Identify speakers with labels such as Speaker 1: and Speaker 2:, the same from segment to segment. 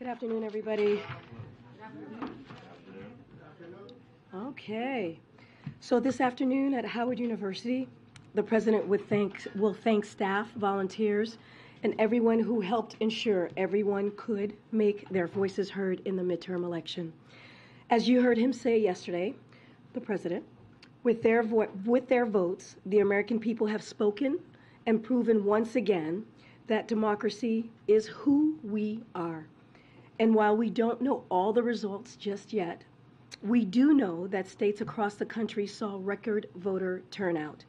Speaker 1: Good afternoon, everybody. Okay. So this afternoon at Howard University, the president will thank staff, volunteers, and everyone who helped ensure everyone could make their voices heard in the midterm election. As you heard him say yesterday, the president, with their votes, the American people have spoken and proven once again that democracy is who we are. And while we don't know all the results just yet, we do know that states across the country saw record voter turnout.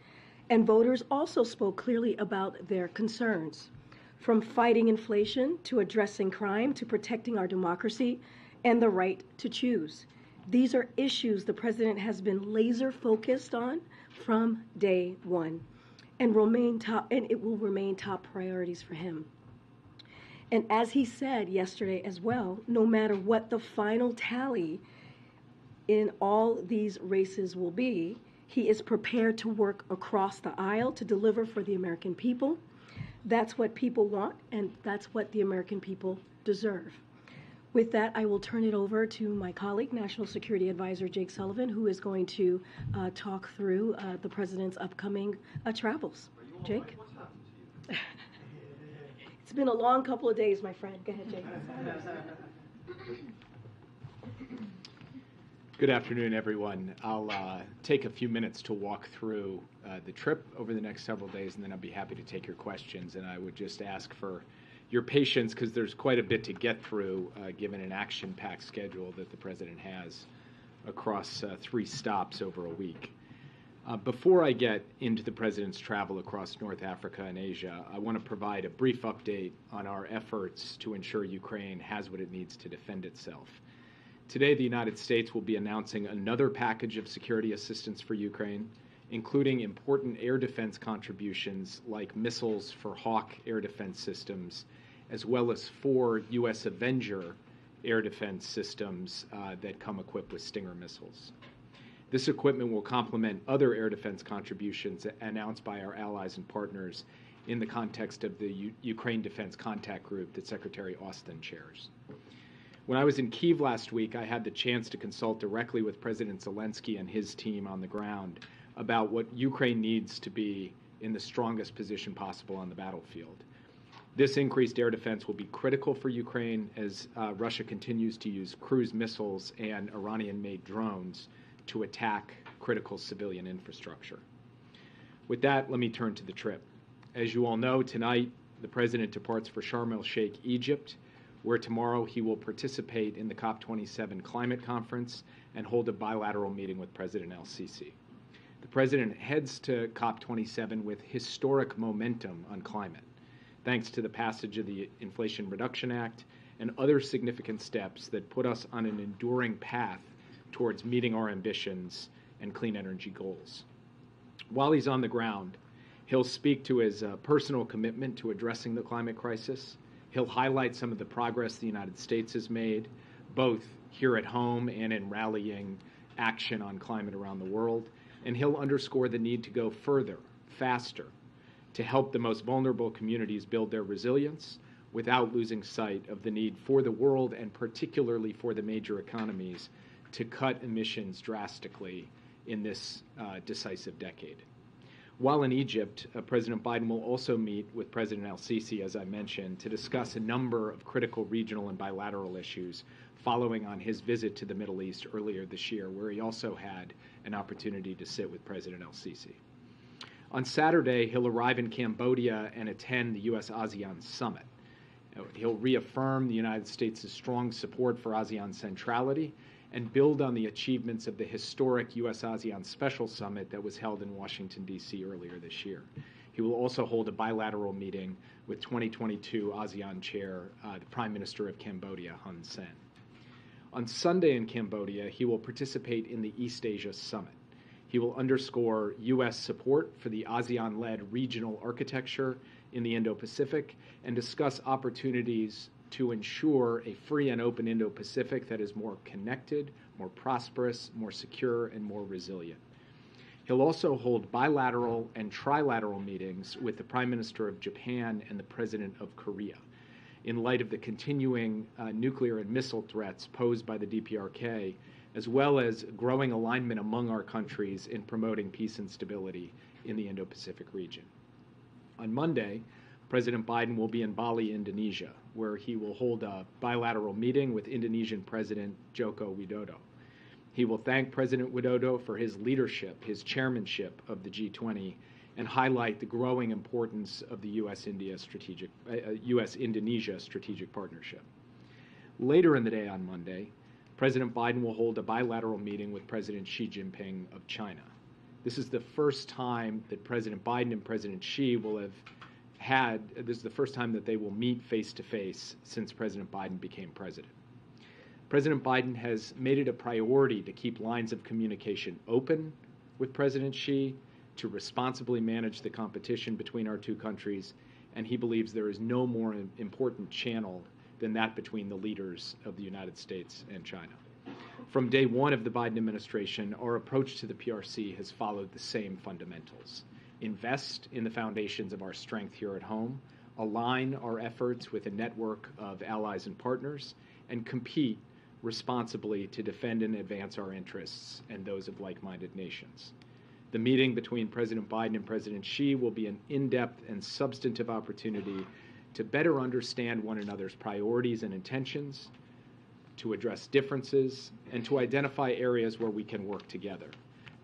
Speaker 1: And voters also spoke clearly about their concerns, from fighting inflation to addressing crime to protecting our democracy and the right to choose. These are issues the president has been laser focused on from day one and it will remain top priorities for him. And as he said yesterday as well, no matter what the final tally in all these races will be, he is prepared to work across the aisle to deliver for the American people. That's what people want, and that's what the American people deserve. With that, I will turn it over to my colleague, National Security Advisor Jake Sullivan, who is going to talk through the president's upcoming travels. Jake? It's been a long couple of days, my friend. Go ahead, Jake.
Speaker 2: Good afternoon, everyone. I'll take a few minutes to walk through the trip over the next several days, and then I'll be happy to take your questions. And I would just ask for your patience because there's quite a bit to get through, given an action-packed schedule that the president has across 3 stops over a week. Before I get into the president's travel across North Africa and Asia, I want to provide a brief update on our efforts to ensure Ukraine has what it needs to defend itself. Today, the United States will be announcing another package of security assistance for Ukraine, including important air defense contributions like missiles for Hawk air defense systems, as well as 4 U.S. Avenger air defense systems that come equipped with Stinger missiles. This equipment will complement other air defense contributions announced by our allies and partners in the context of the Ukraine Defense Contact Group that Secretary Austin chairs. When I was in Kyiv last week, I had the chance to consult directly with President Zelensky and his team on the ground about what Ukraine needs to be in the strongest position possible on the battlefield. This increased air defense will be critical for Ukraine as Russia continues to use cruise missiles and Iranian-made drones to attack critical civilian infrastructure. With that, let me turn to the trip. As you all know, tonight the president departs for Sharm el-Sheikh, Egypt, where tomorrow he will participate in the COP27 climate conference and hold a bilateral meeting with President el-Sisi. The president heads to COP27 with historic momentum on climate, thanks to the passage of the Inflation Reduction Act and other significant steps that put us on an enduring path towards meeting our ambitions and clean energy goals. While he's on the ground, he'll speak to his personal commitment to addressing the climate crisis. He'll highlight some of the progress the United States has made, both here at home and in rallying action on climate around the world. And he'll underscore the need to go further, faster, to help the most vulnerable communities build their resilience without losing sight of the need for the world and particularly for the major economies to cut emissions drastically in this decisive decade. While in Egypt, President Biden will also meet with President el-Sisi, as I mentioned, to discuss a number of critical regional and bilateral issues following on his visit to the Middle East earlier this year, where he also had an opportunity to sit with President el-Sisi. On Saturday, he'll arrive in Cambodia and attend the U.S.-ASEAN summit. He'll reaffirm the United States' strong support for ASEAN centrality and build on the achievements of the historic U.S.-ASEAN Special Summit that was held in Washington, D.C. earlier this year. He will also hold a bilateral meeting with 2022 ASEAN Chair, the Prime Minister of Cambodia, Hun Sen. On Sunday in Cambodia, he will participate in the East Asia Summit. He will underscore U.S. support for the ASEAN-led regional architecture in the Indo-Pacific and discuss opportunities to ensure a free and open Indo-Pacific that is more connected, more prosperous, more secure, and more resilient. He'll also hold bilateral and trilateral meetings with the Prime Minister of Japan and the President of Korea. in light of the continuing nuclear and missile threats posed by the DPRK, as well as growing alignment among our countries in promoting peace and stability in the Indo-Pacific region. On Monday, President Biden will be in Bali, Indonesia, where he will hold a bilateral meeting with Indonesian President Joko Widodo. He will thank President Widodo for his leadership, his chairmanship of the G20, and highlight the growing importance of the U.S.-Indonesia strategic partnership. Later in the day on Monday, President Biden will hold a bilateral meeting with President Xi Jinping of China. This is the first time that President Biden and President Xi will have this is the first time that they will meet face-to-face since President Biden became president. President Biden has made it a priority to keep lines of communication open with President Xi, to responsibly manage the competition between our two countries, and he believes there is no more important channel than that between the leaders of the United States and China. From day one of the Biden administration, our approach to the PRC has followed the same fundamentals. Invest in the foundations of our strength here at home, align our efforts with a network of allies and partners, and compete responsibly to defend and advance our interests and those of like-minded nations. The meeting between President Biden and President Xi will be an in-depth and substantive opportunity to better understand one another's priorities and intentions, to address differences, and to identify areas where we can work together.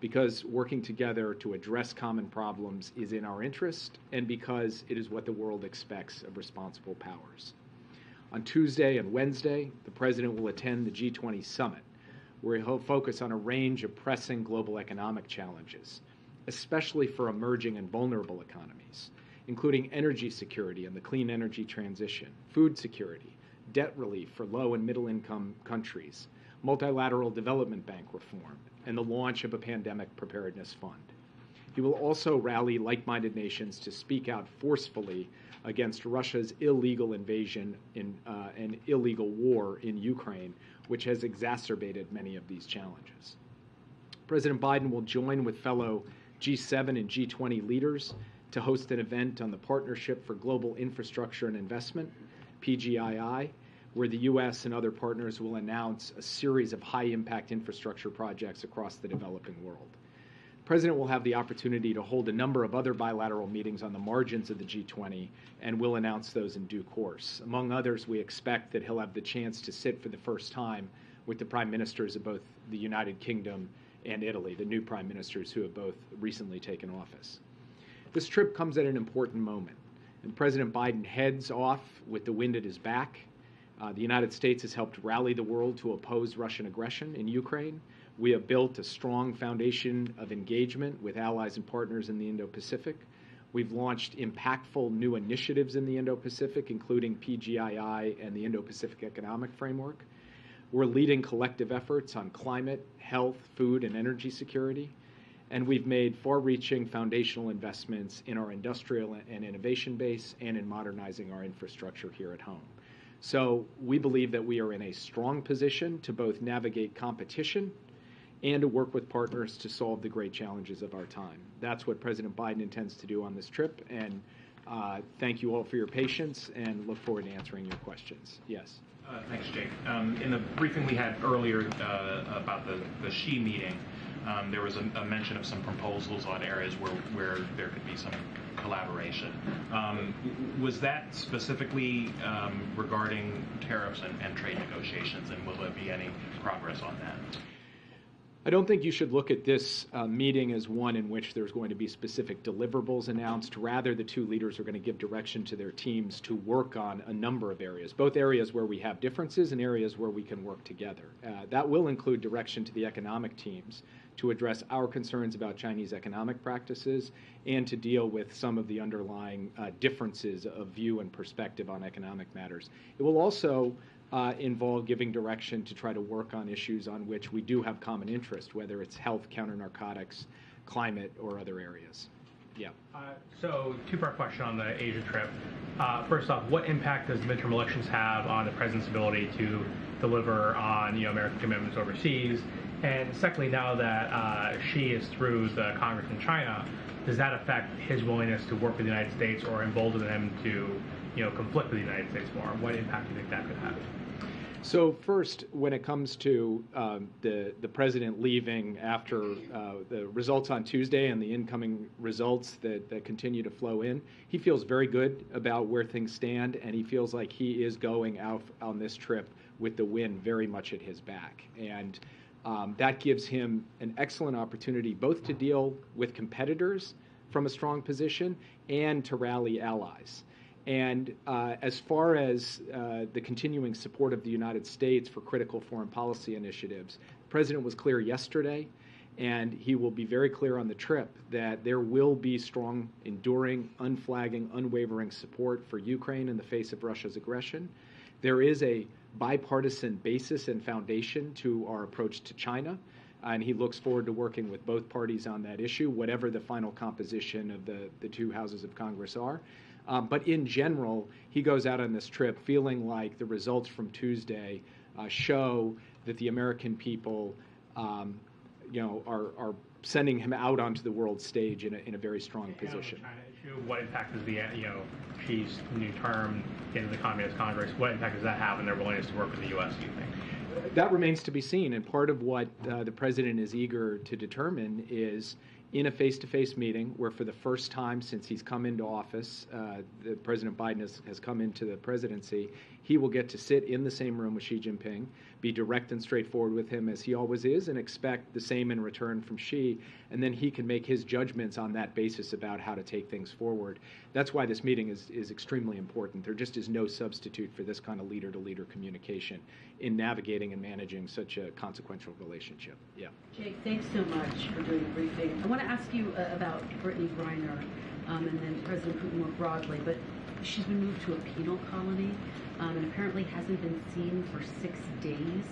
Speaker 2: Because working together to address common problems is in our interest, and because it is what the world expects of responsible powers. On Tuesday and Wednesday, the President will attend the G20 summit, where he'll focus on a range of pressing global economic challenges, especially for emerging and vulnerable economies, including energy security and the clean energy transition, food security, debt relief for low and middle-income countries, multilateral development bank reform, and the launch of a pandemic preparedness fund. He will also rally like-minded nations to speak out forcefully against Russia's illegal invasion and illegal war in Ukraine, which has exacerbated many of these challenges. President Biden will join with fellow G7 and G20 leaders to host an event on the Partnership for Global Infrastructure and Investment, PGII, where the U.S. and other partners will announce a series of high-impact infrastructure projects across the developing world. The President will have the opportunity to hold a number of other bilateral meetings on the margins of the G20, and will announce those in due course. Among others, we expect that he'll have the chance to sit for the first time with the prime ministers of both the United Kingdom and Italy, the new prime ministers who have both recently taken office. This trip comes at an important moment, and President Biden heads off with the wind at his back. The United States has helped rally the world to oppose Russian aggression in Ukraine. We have built a strong foundation of engagement with allies and partners in the Indo-Pacific. We've launched impactful new initiatives in the Indo-Pacific, including PGII and the Indo-Pacific Economic Framework. We're leading collective efforts on climate, health, food, and energy security. And we've made far-reaching foundational investments in our industrial and innovation base and in modernizing our infrastructure here at home. So we believe that we are in a strong position to both navigate competition and to work with partners to solve the great challenges of our time. That's what President Biden intends to do on this trip, and thank you all for your patience, and look forward to answering your questions. Yes?
Speaker 3: Thanks, Jake. In the briefing we had earlier about the Xi meeting, there was a mention of some proposals on areas where there could be some collaboration. Was that specifically regarding tariffs and trade negotiations, and will there be any progress on that?
Speaker 2: I don't think you should look at this meeting as one in which there's going to be specific deliverables announced. Rather, the two leaders are going to give direction to their teams to work on a number of areas, both areas where we have differences and areas where we can work together. That will include direction to the economic teams to address our concerns about Chinese economic practices and to deal with some of the underlying differences of view and perspective on economic matters. It will also involve giving direction to try to work on issues on which we do have common interest, whether it's health, counter-narcotics, climate, or other areas. Yeah.
Speaker 4: So, two-part question on the Asia trip. First off, what impact does the midterm elections have on the president's ability to deliver on American commitments overseas? And secondly, now that Xi is through the Congress in China, does that affect his willingness to work with the United States or embolden him to, conflict with the United States more? What impact do you think that could have?
Speaker 2: So first, when it comes to the president leaving after the results on Tuesday and the incoming results that continue to flow in, he feels very good about where things stand, and he feels like he is going out on this trip with the wind very much at his back. And that gives him an excellent opportunity both to deal with competitors from a strong position and to rally allies. And as far as the continuing support of the United States for critical foreign policy initiatives, the president was clear yesterday, and he will be very clear on the trip that there will be strong, enduring, unflagging, unwavering support for Ukraine in the face of Russia's aggression. There is a bipartisan basis and foundation to our approach to China, and he looks forward to working with both parties on that issue, whatever the final composition of the two houses of Congress are. But in general, he goes out on this trip feeling like the results from Tuesday show that the American people, are sending him out onto the world stage in a very strong position.
Speaker 4: China issue, what impact does Xi's new term into the Communist Congress, what impact does that have on their willingness to work with the U.S., do you think?
Speaker 2: That remains to be seen, and part of what the president is eager to determine is in a face-to-face meeting where for the first time since he's come into office, President Biden has come into the presidency, he will get to sit in the same room with Xi Jinping, be direct and straightforward with him as he always is, and expect the same in return from Xi, and then he can make his judgments on that basis about how to take things forward. That's why this meeting is extremely important. There just is no substitute for this kind of leader-to-leader communication in navigating and managing such a consequential relationship. Yeah.
Speaker 5: Jake, thanks so much for doing the briefing. I want to ask you about Brittany Griner and then President Putin more broadly, but she's been moved to a penal colony and apparently hasn't been seen for 6 days.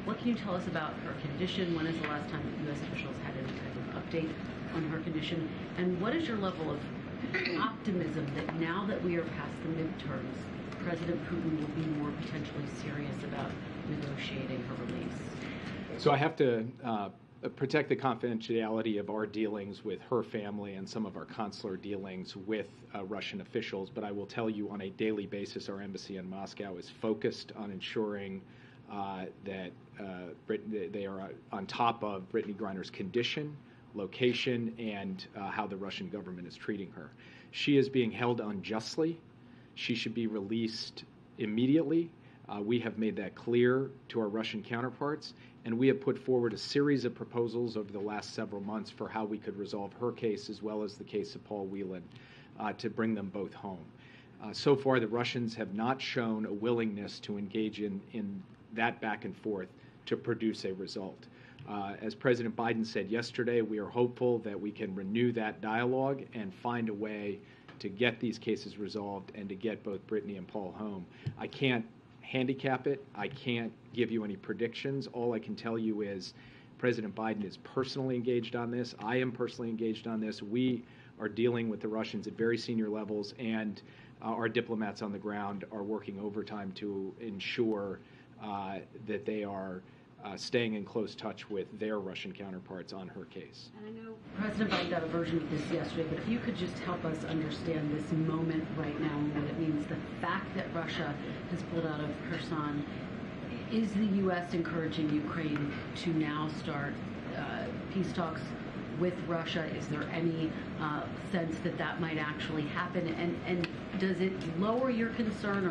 Speaker 5: What can you tell us about her condition? When is the last time that U.S. officials had any type of update on her condition? And what is your level of optimism that now that we are past the midterms, President Putin will be more potentially serious about negotiating her release?
Speaker 2: So I have to protect the confidentiality of our dealings with her family and some of our consular dealings with Russian officials, but I will tell you on a daily basis our embassy in Moscow is focused on ensuring that they are on top of Brittany Griner's condition, location, and how the Russian government is treating her. She is being held unjustly. She should be released immediately. We have made that clear to our Russian counterparts, and we have put forward a series of proposals over the last several months for how we could resolve her case as well as the case of Paul Whelan to bring them both home. So far, the Russians have not shown a willingness to engage in that back and forth to produce a result. As President Biden said yesterday, we are hopeful that we can renew that dialogue and find a way to get these cases resolved and to get both Brittany and Paul home. I can't handicap it. I can't give you any predictions. All I can tell you is President Biden is personally engaged on this. I am personally engaged on this. We are dealing with the Russians at very senior levels, and our diplomats on the ground are working overtime to ensure that they are staying in close touch with their Russian counterparts on her case.
Speaker 5: And I know President Biden got a version of this yesterday, but if you could just help us understand this moment right now and what it means, the fact that Russia has pulled out of Kherson, is the U.S. encouraging Ukraine to now start peace talks with Russia? Is there any sense that that might actually happen? And does it lower your concern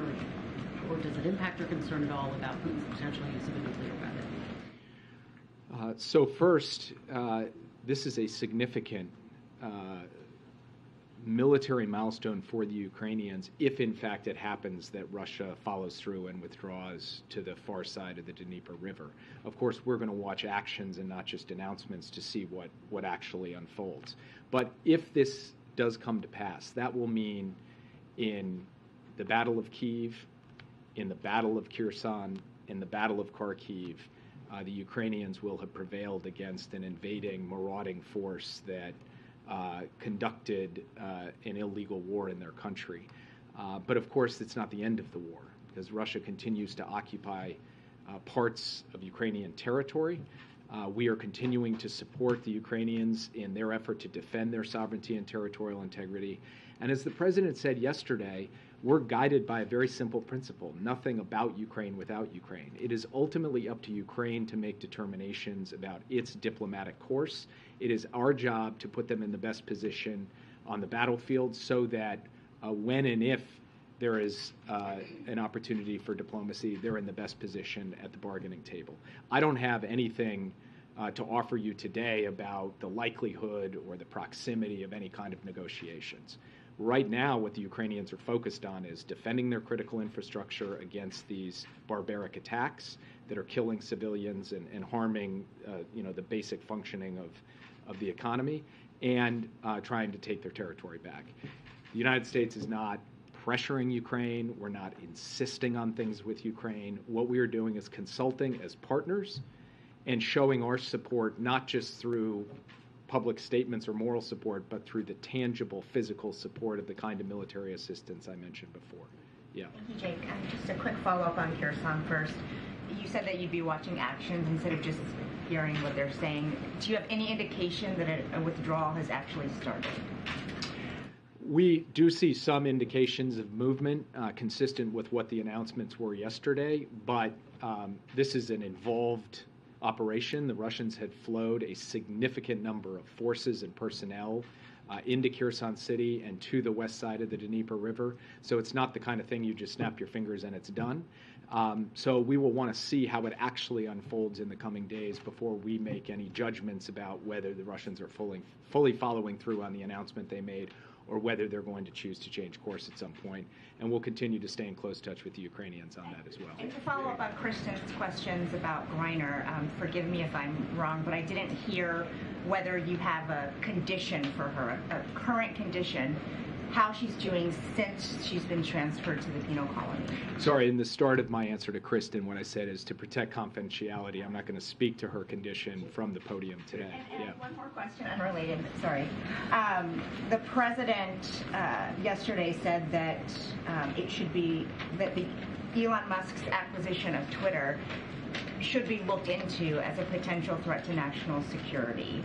Speaker 5: or does it impact your concern at all about Putin's potential use of a nuclear weapon?
Speaker 2: So first, this is a significant military milestone for the Ukrainians if, in fact, it happens that Russia follows through and withdraws to the far side of the Dnieper River. Of course, we're going to watch actions and not just announcements to see what actually unfolds. But if this does come to pass, that will mean in the Battle of Kyiv, in the Battle of Kherson, in the Battle of Kharkiv, the Ukrainians will have prevailed against an invading, marauding force that conducted an illegal war in their country. But of course, it's not the end of the war, because Russia continues to occupy parts of Ukrainian territory. We are continuing to support the Ukrainians in their effort to defend their sovereignty and territorial integrity. And as the president said yesterday, we're guided by a very simple principle: nothing about Ukraine without Ukraine. It is ultimately up to Ukraine to make determinations about its diplomatic course. It is our job to put them in the best position on the battlefield so that when and if there is an opportunity for diplomacy, they're in the best position at the bargaining table. I don't have anything to offer you today about the likelihood or the proximity of any kind of negotiations. Right now, what the Ukrainians are focused on is defending their critical infrastructure against these barbaric attacks that are killing civilians and harming the basic functioning of the economy, and trying to take their territory back. The United States is not pressuring Ukraine. We're not insisting on things with Ukraine. What we are doing is consulting as partners and showing our support, not just through public statements or moral support, but through the tangible physical support of the kind of military assistance I mentioned before. Yeah.
Speaker 6: Thank you, Jake. Just a quick follow-up on Kherson first. You said that you'd be watching actions instead of just hearing what they're saying. Do you have any indication that a withdrawal has actually started?
Speaker 2: We do see some indications of movement consistent with what the announcements were yesterday, but this is an involved operation. The Russians had flowed a significant number of forces and personnel into Kherson City and to the west side of the Dnieper River. So it's not the kind of thing you just snap your fingers and it's done. So we will want to see how it actually unfolds in the coming days before we make any judgments about whether the Russians are fully following through on the announcement they made, or whether they're going to choose to change course at some point. And we'll continue to stay in close touch with the Ukrainians on that as well.
Speaker 6: And to follow up on Kristen's questions about Griner, forgive me if I'm wrong, but I didn't hear whether you have a condition for her, a current condition, how she's doing since she's been transferred to the penal colony.
Speaker 2: Sorry, in the start of my answer to Kristen, what I said is to protect confidentiality. I'm not going to speak to her condition from the podium today.
Speaker 6: And one more question, unrelated, sorry. The president yesterday said that it should be, that the Elon Musk's acquisition of Twitter should be looked into as a potential threat to national security.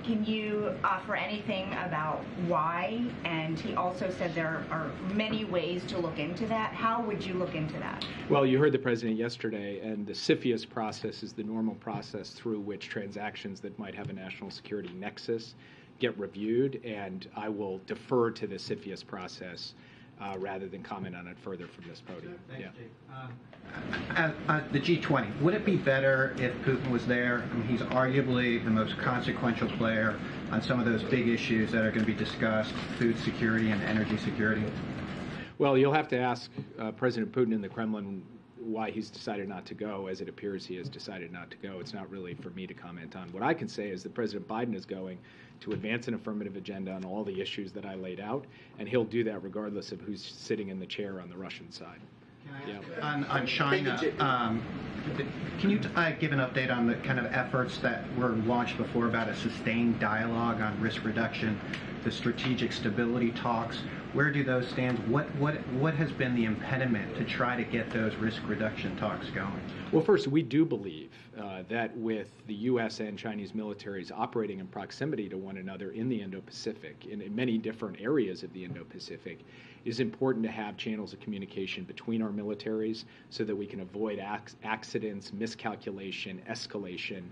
Speaker 6: Can you offer anything about why? And he also said there are many ways to look into that. How would you look into that?
Speaker 2: Well, you heard the president yesterday, and the CFIUS process is the normal process through which transactions that might have a national security nexus get reviewed, and I will defer to the CFIUS process rather than comment on it further from this podium.
Speaker 7: Thanks, Jake. The G20, would it be better if Putin was there? I mean, he's arguably the most consequential player on some of those big issues that are going to be discussed, food security and energy security.
Speaker 2: Well, you'll have to ask President Putin in the Kremlin why he's decided not to go, as it appears he has decided not to go. It's not really for me to comment on. What I can say is that President Biden is going to advance an affirmative agenda on all the issues that I laid out, and he'll do that regardless of who's sitting in the chair on the Russian side.
Speaker 7: On China, can you give an update on the kind of efforts that were launched before about a sustained dialogue on risk reduction, the strategic stability talks? Where do those stand? What has been the impediment to try to get those risk reduction talks going?
Speaker 2: Well, first, we do believe that with the U.S. and Chinese militaries operating in proximity to one another in the Indo-Pacific, in many different areas of the Indo-Pacific, it is important to have channels of communication between our militaries so that we can avoid accidents, miscalculation, escalation,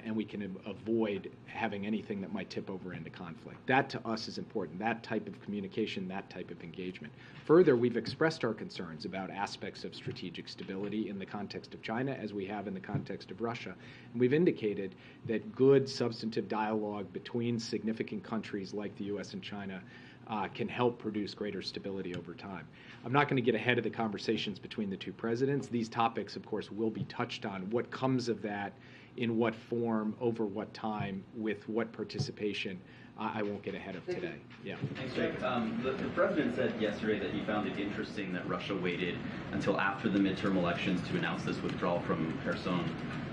Speaker 2: and we can avoid having anything that might tip over into conflict. That to us is important, that type of communication, that type of engagement. Further, we've expressed our concerns about aspects of strategic stability in the context of China, as we have in the context of Russia. And we've indicated that good substantive dialogue between significant countries like the U.S. and China can help produce greater stability over time. I'm not going to get ahead of the conversations between the two presidents. These topics, of course, will be touched on. What comes of that, in what form, over what time, with what participation, I won't get ahead of today. Yeah.
Speaker 8: Thanks, Jake. The president said yesterday that he found it interesting that Russia waited until after the midterm elections to announce this withdrawal from Kherson.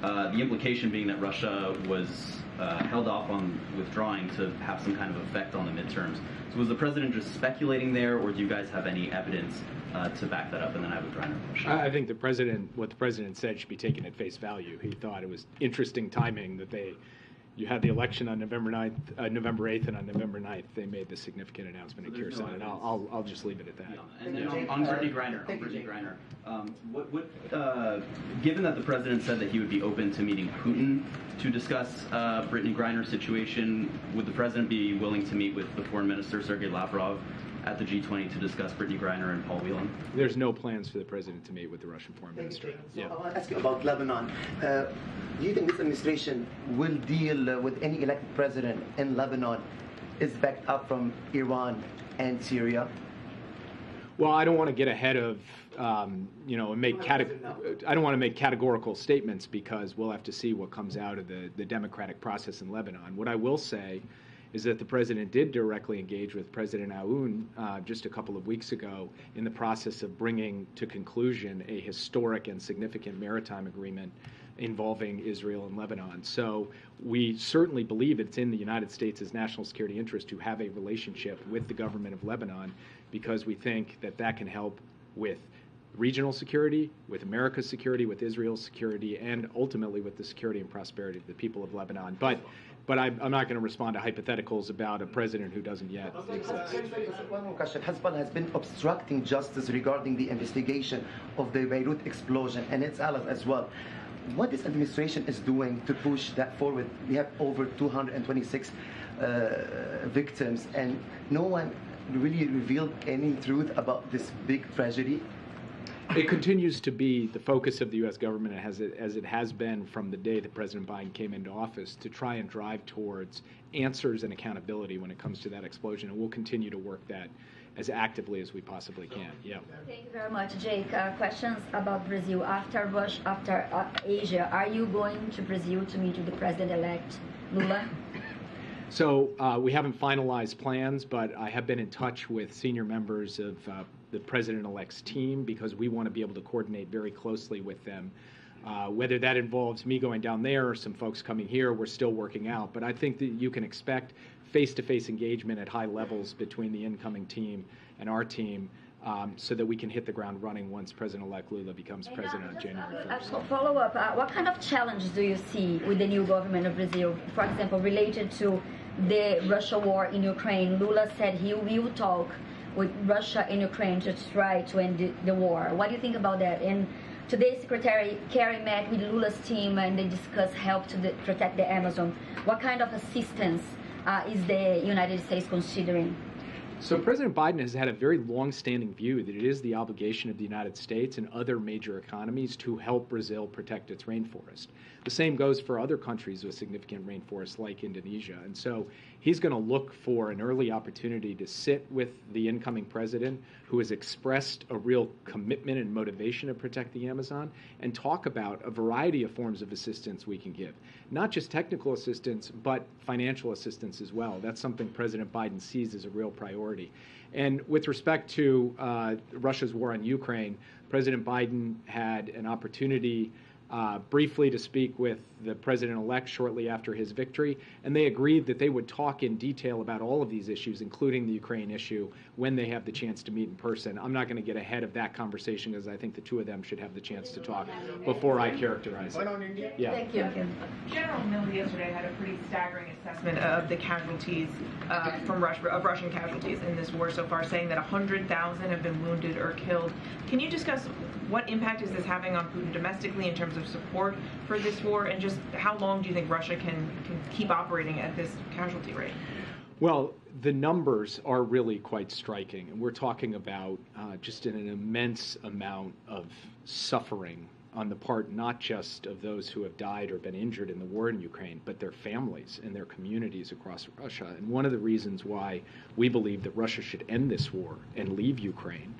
Speaker 8: The implication being that Russia was held off on withdrawing to have some kind of effect on the midterms. So was the president just speculating there, or do you guys have any evidence to back that up? And then I have a Griner question.
Speaker 2: I think what the president said should be taken at face value. He thought it was interesting timing that you had the election on November 8th, and on November 9th they made the significant announcement at Kyrgyzstan, and I'll just leave it at that.
Speaker 8: Yeah. And then on Brittany Griner, given that the president said that he would be open to meeting Putin to discuss Brittany Griner's situation, would the president be willing to meet with the foreign minister, Sergei Lavrov, at the G20 to discuss Brittany Griner and Paul Whelan?
Speaker 2: There's no plans for the president to meet with the Russian foreign minister.
Speaker 9: So I want to ask you about Lebanon. Do you think this administration will deal with any elected president in Lebanon is backed up from Iran and Syria?
Speaker 2: Well, I don't want to get ahead of, and make I don't want to make categorical statements because we'll have to see what comes out of the democratic process in Lebanon. What I will say is that the president did directly engage with President Aoun just a couple of weeks ago in the process of bringing to conclusion a historic and significant maritime agreement involving Israel and Lebanon. So we certainly believe it's in the United States' national security interest to have a relationship with the government of Lebanon because we think that that can help with regional security, with America's security, with Israel's security, and ultimately with the security and prosperity of the people of Lebanon. But I'm not going to respond to hypotheticals about a president who doesn't yet exist.
Speaker 9: One more question. Hezbollah has been obstructing justice regarding the investigation of the Beirut explosion and its allies as well. What this administration is doing to push that forward? We have over 226 victims, and no one really revealed any truth about this big tragedy.
Speaker 2: It continues to be the focus of the U.S. government as it has been from the day that President Biden came into office to try and drive towards answers and accountability when it comes to that explosion, and we'll continue to work that as actively as we possibly can. Yeah.
Speaker 10: Thank you very much, Jake. Questions about Brazil after Russia, after Asia. Are you going to Brazil to meet with the president-elect Lula?
Speaker 2: So we haven't finalized plans, but I have been in touch with senior members of the president-elect's team because we want to be able to coordinate very closely with them. Whether that involves me going down there or some folks coming here, we're still working out. But I think that you can expect face-to-face engagement at high levels between the incoming team and our team so that we can hit the ground running once President-elect Lula becomes president on January 1st.
Speaker 10: Follow-up, what kind of challenges do you see with the new government of Brazil, for example, related to the Russia war in Ukraine? Lula said he will talk with Russia and Ukraine to try to end the war. What do you think about that? And today, Secretary Kerry met with Lula's team and they discussed help to protect the Amazon. What kind of assistance is the United States considering?
Speaker 2: So President Biden has had a very long-standing view that it is the obligation of the United States and other major economies to help Brazil protect its rainforest. The same goes for other countries with significant rainforests like Indonesia. And so he's going to look for an early opportunity to sit with the incoming president who has expressed a real commitment and motivation to protect the Amazon and talk about a variety of forms of assistance we can give. Not just technical assistance, but financial assistance as well. That's something President Biden sees as a real priority. And with respect to Russia's war on Ukraine, President Biden had an opportunity briefly to speak with the president-elect shortly after his victory, and they agreed that they would talk in detail about all of these issues, including the Ukraine issue, when they have the chance to meet in person. I'm not going to get ahead of that conversation because I think the two of them should have the chance to talk before I characterize it. Yeah.
Speaker 10: Thank you.
Speaker 11: General Milley yesterday had a pretty staggering assessment of the casualties from Russian casualties in this war so far, saying that 100,000 have been wounded or killed. Can you discuss what impact is this having on Putin domestically in terms of support for this war, and just how long do you think Russia can keep operating at this casualty rate?
Speaker 2: Well, the numbers are really quite striking, and we're talking about just an immense amount of suffering on the part not just of those who have died or been injured in the war in Ukraine, but their families and their communities across Russia. And one of the reasons why we believe that Russia should end this war and leave Ukraine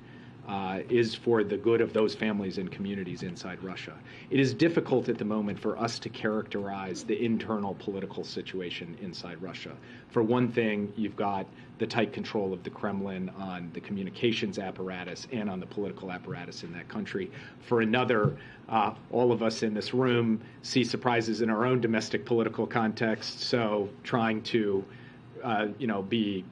Speaker 2: is for the good of those families and communities inside Russia. It is difficult at the moment for us to characterize the internal political situation inside Russia. For one thing, you've got the tight control of the Kremlin on the communications apparatus and on the political apparatus in that country. For another, all of us in this room see surprises in our own domestic political context, so trying to be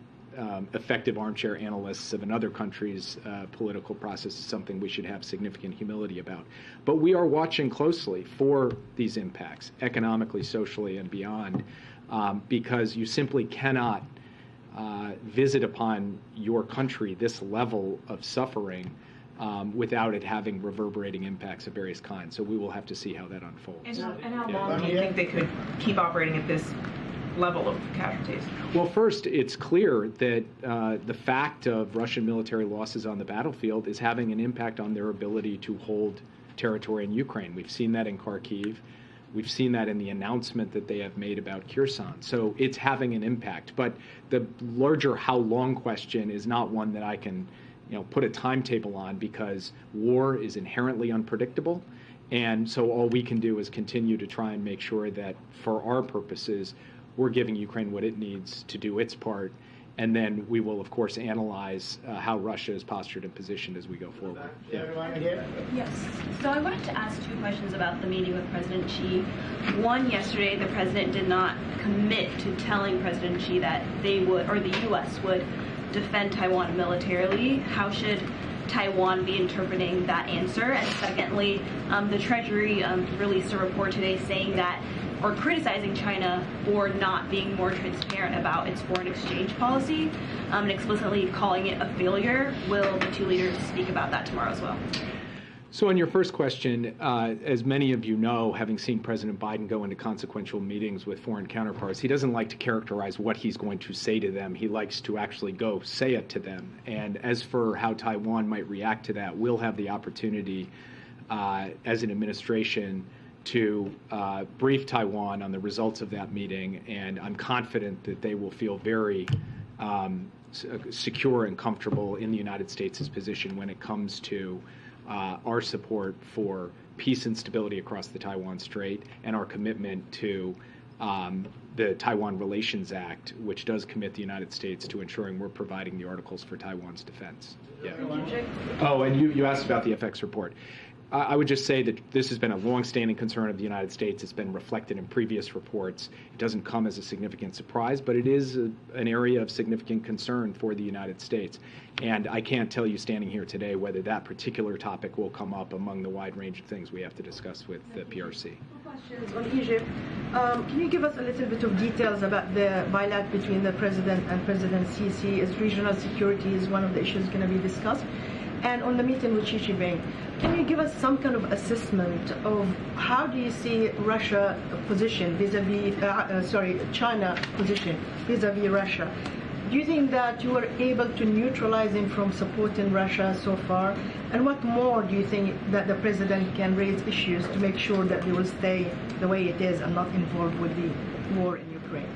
Speaker 2: effective armchair analysts of another country's political process is something we should have significant humility about. But we are watching closely for these impacts, economically, socially, and beyond, because you simply cannot visit upon your country this level of suffering without it having reverberating impacts of various kinds. So we will have to see how that unfolds.
Speaker 11: And how long do you think they could keep operating at this level of casualties?
Speaker 2: Well, first, it's clear that the fact of Russian military losses on the battlefield is having an impact on their ability to hold territory in Ukraine. We've seen that in Kharkiv. We've seen that in the announcement that they have made about Kherson. So it's having an impact. But the larger how long question is not one that I can put a timetable on, because war is inherently unpredictable. And so all we can do is continue to try and make sure that for our purposes, we're giving Ukraine what it needs to do its part, and then we will, of course, analyze how Russia is postured and positioned as we go forward.
Speaker 12: Yeah. Yes. So I wanted to ask two questions about the meeting with President Xi. One, yesterday, the president did not commit to telling President Xi that they would, or the U.S. would, defend Taiwan militarily. How should Taiwan be interpreting that answer? And secondly, the Treasury released a report today saying that, or criticizing China for not being more transparent about its foreign exchange policy, and explicitly calling it a failure. Will the two leaders speak about that tomorrow as well?
Speaker 2: So on your first question, as many of you know, having seen President Biden go into consequential meetings with foreign counterparts, he doesn't like to characterize what he's going to say to them. He likes to actually go say it to them. And as for how Taiwan might react to that, we'll have the opportunity as an administration to brief Taiwan on the results of that meeting, and I'm confident that they will feel very secure and comfortable in the United States' position when it comes to our support for peace and stability across the Taiwan Strait, and our commitment to the Taiwan Relations Act, which does commit the United States to ensuring we're providing the articles for Taiwan's defense. Yeah. Oh, and you asked about the FX report. I would just say that this has been a longstanding concern of the United States. It's been reflected in previous reports. It doesn't come as a significant surprise, but it is an area of significant concern for the United States. And I can't tell you standing here today whether that particular topic will come up among the wide range of things we have to discuss with the PRC.
Speaker 13: Questions on Egypt. Can you give us a little bit of details about the bilat between the President and President Sisi? Is regional security is one of the issues going to be discussed? And on the meeting with Xi Jinping, can you give us some kind of assessment of how do you see Russia position vis-a-vis, China position vis-a-vis Russia? Do you think that you were able to neutralize him from supporting Russia so far? And what more do you think that the president can raise issues to make sure that they will stay the way it is and not involved with the war in Ukraine?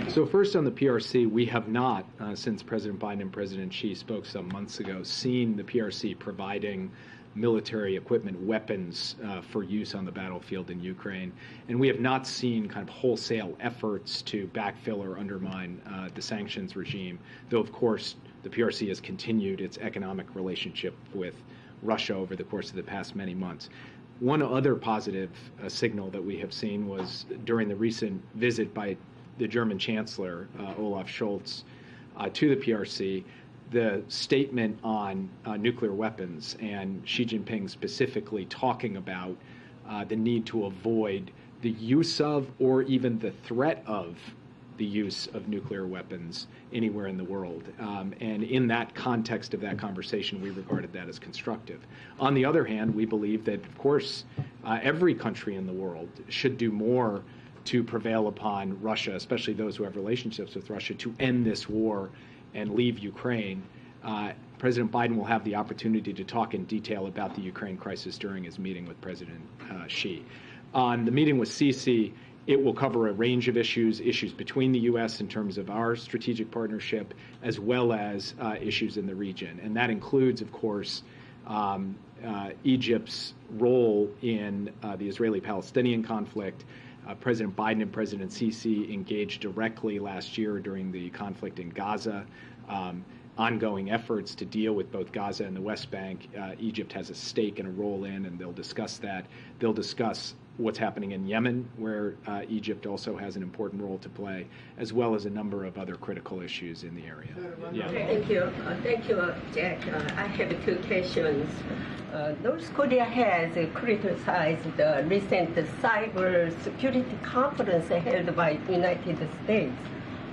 Speaker 2: So first on the PRC, we have not, since President Biden and President Xi spoke some months ago, seen the PRC providing military equipment, weapons for use on the battlefield in Ukraine. And we have not seen kind of wholesale efforts to backfill or undermine the sanctions regime, though, of course, the PRC has continued its economic relationship with Russia over the course of the past many months. One other positive signal that we have seen was during the recent visit by the German Chancellor, Olaf Scholz, to the PRC, the statement on nuclear weapons, and Xi Jinping specifically talking about the need to avoid the use of or even the threat of the use of nuclear weapons anywhere in the world. And in that context of that conversation, we regarded that as constructive. On the other hand, we believe that, of course, every country in the world should do more to prevail upon Russia, especially those who have relationships with Russia, to end this war and leave Ukraine. President Biden will have the opportunity to talk in detail about the Ukraine crisis during his meeting with President Xi. On the meeting with Sisi, it will cover a range of issues between the U.S. in terms of our strategic partnership, as well as issues in the region. And that includes, of course, Egypt's role in the Israeli-Palestinian conflict. President Biden and President Sisi engaged directly last year during the conflict in Gaza. Ongoing efforts to deal with both Gaza and the West Bank. Egypt has a stake and a role in, and they'll discuss that. They'll discuss what's happening in Yemen, where Egypt also has an important role to play, as well as a number of other critical issues in the area.
Speaker 14: Yeah. Thank you, Jack. I have two questions. North Korea has criticized the recent cyber security conference held by the United States,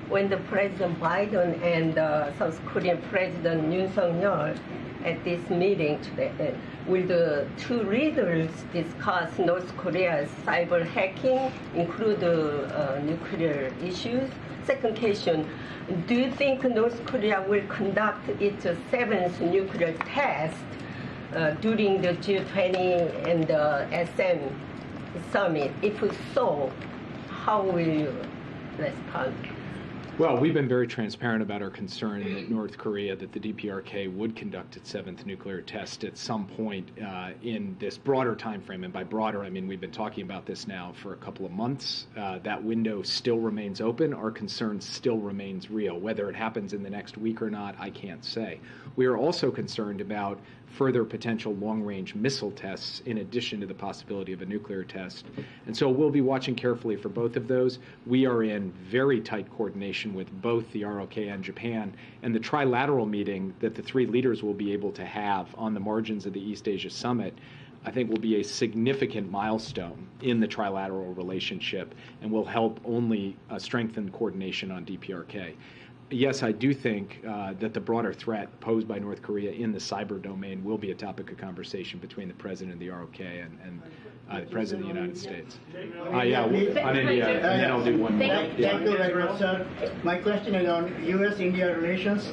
Speaker 14: when the President Biden and South Korean President Yoon Suk-yeol at this meeting today. Will the two leaders discuss North Korea's cyber hacking, include nuclear issues? Second question, do you think North Korea will conduct its 7th nuclear test during the G20 and the SM summit? If so, how will you respond?
Speaker 2: Well, we've been very transparent about our concern that North Korea, that the DPRK would conduct its 7th nuclear test at some point in this broader time frame. And by broader, I mean we've been talking about this now for a couple of months. That window still remains open. Our concern still remains real. Whether it happens in the next week or not, I can't say. We are also concerned about further potential long-range missile tests in addition to the possibility of a nuclear test. And so we'll be watching carefully for both of those. We are in very tight coordination with both the ROK and Japan, and the trilateral meeting that the three leaders will be able to have on the margins of the East Asia Summit, I think will be a significant milestone in the trilateral relationship and will help only strengthen coordination on DPRK. Yes, I do think that the broader threat posed by North Korea in the cyber domain will be a topic of conversation between the President of the ROK and the President of the United States. On India, and then I'll do one more.
Speaker 15: Thank you very much, sir. My question is on U.S.-India relations.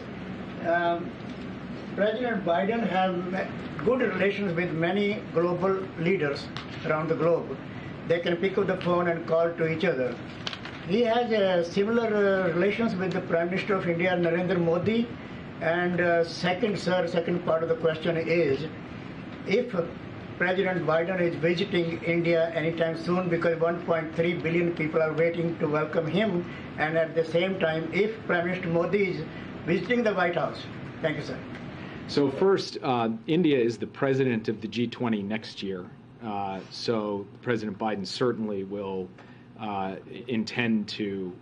Speaker 15: President Biden has good relations with many global leaders around the globe. They can pick up the phone and call to each other. He has similar relations with the Prime Minister of India, Narendra Modi. And second part of the question is, if President Biden is visiting India anytime soon, because 1.3 billion people are waiting to welcome him, and at the same time, if Prime Minister Modi is visiting the White House. Thank you, sir.
Speaker 2: So first, India is the president of the G20 next year. So President Biden certainly will intend to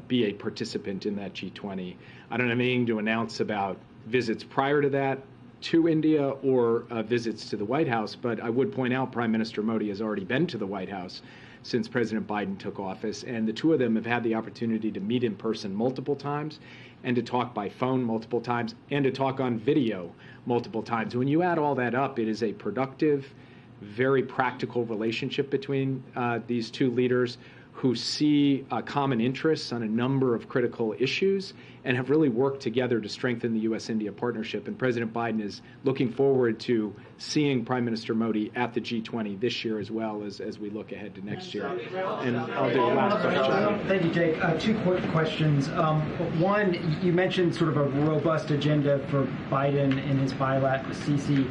Speaker 2: be a participant in that G20. I don't have anything to announce about visits prior to that to India or visits to the White House, but I would point out Prime Minister Modi has already been to the White House since President Biden took office, and the two of them have had the opportunity to meet in person multiple times and to talk by phone multiple times and to talk on video multiple times. When you add all that up, it is a productive, very practical relationship between these two leaders who see common interests on a number of critical issues and have really worked together to strengthen the U.S.-India partnership. And President Biden is looking forward to seeing Prime Minister Modi at the G20 this year as well as we look ahead to next year. And I'll do the last question.
Speaker 16: Thank you, Jake. Two quick questions. One, you mentioned sort of a robust agenda for Biden in his bilat with Sisi.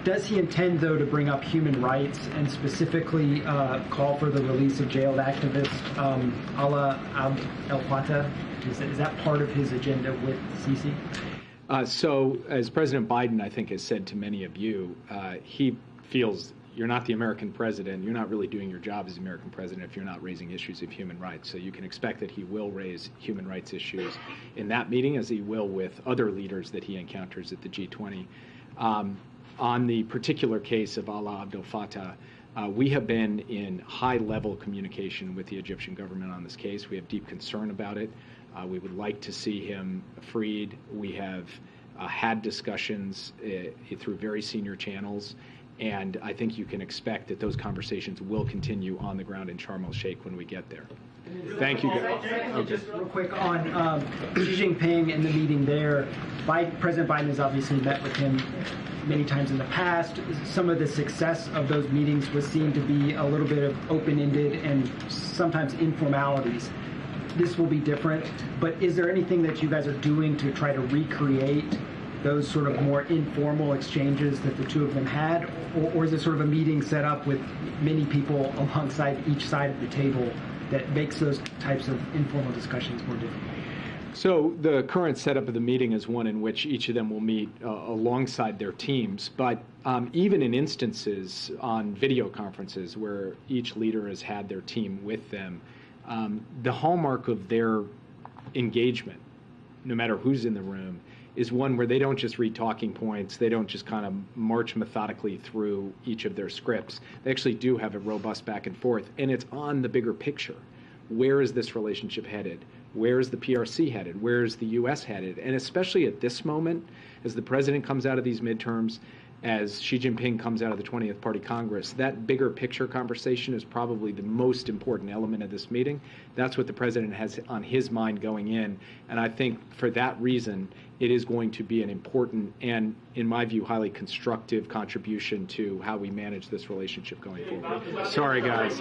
Speaker 16: Does he intend, though, to bring up human rights and specifically call for the release of jailed activist Alaa El-Fatah? Is that part of his agenda with Sisi?
Speaker 2: So, as President Biden, I think, has said to many of you, he feels you're not the American president. You're not really doing your job as American president if you're not raising issues of human rights. So you can expect that he will raise human rights issues in that meeting, as he will with other leaders that he encounters at the G20. On the particular case of Alaa Abdel Fattah, we have been in high-level communication with the Egyptian government on this case. We have deep concern about it. We would like to see him freed. We have had discussions through very senior channels, and I think you can expect that those conversations will continue on the ground in Sharm el-Sheikh when we get there. Thank you.
Speaker 16: Okay. Just real quick on Xi Jinping and the meeting there. President Biden has obviously met with him many times in the past. Some of the success of those meetings was seen to be a little bit of open-ended and sometimes informalities. This will be different, but is there anything that you guys are doing to try to recreate those sort of more informal exchanges that the two of them had, or is it sort of a meeting set up with many people alongside each side of the table that makes those types of informal discussions more difficult?
Speaker 2: So the current setup of the meeting is one in which each of them will meet alongside their teams, but even in instances on video conferences where each leader has had their team with them, the hallmark of their engagement, no matter who's in the room, is one where they don't just read talking points, they don't just kind of march methodically through each of their scripts. They actually do have a robust back and forth, and it's on the bigger picture. Where is this relationship headed? Where is the PRC headed? Where is the U.S. headed? And especially at this moment, as the president comes out of these midterms, as Xi Jinping comes out of the 20th Party Congress, that bigger picture conversation is probably the most important element of this meeting. That's what the president has on his mind going in. And I think for that reason, it is going to be an important and, in my view, highly constructive contribution to how we manage this relationship going forward. Sorry, guys.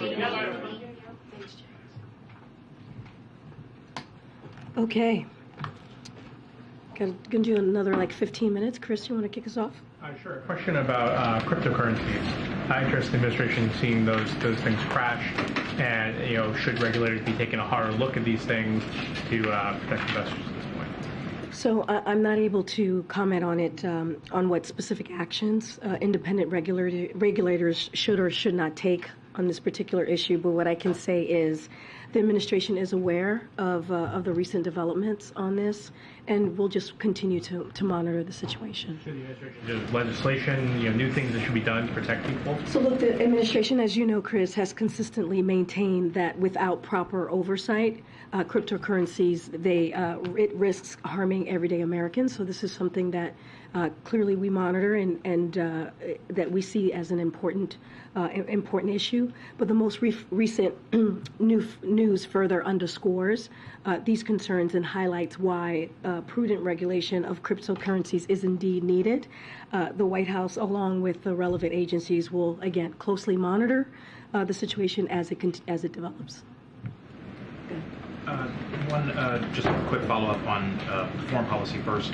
Speaker 1: Okay. Gonna do another like 15 minutes. Chris, you want to kick us off?
Speaker 4: Sure. A question about cryptocurrencies. I interest the administration in seeing those things crash, and should regulators be taking a harder look at these things to protect investors at this point?
Speaker 1: So I'm not able to comment on it, on what specific actions independent regulators should or should not take on this particular issue. But what I can say is the administration is aware of the recent developments on this, and we'll just continue to monitor the situation.
Speaker 4: Should the administration do legislation, new things that should be done to protect people?
Speaker 1: So look, the administration, as you know, Chris, has consistently maintained that without proper oversight, cryptocurrencies, it risks harming everyday Americans. So this is something that clearly we monitor and that we see as an important issue. But the most recent news further underscores these concerns and highlights why prudent regulation of cryptocurrencies is indeed needed. The White House, along with the relevant agencies, will again closely monitor the situation as it develops.
Speaker 3: Just a quick follow-up on foreign policy first.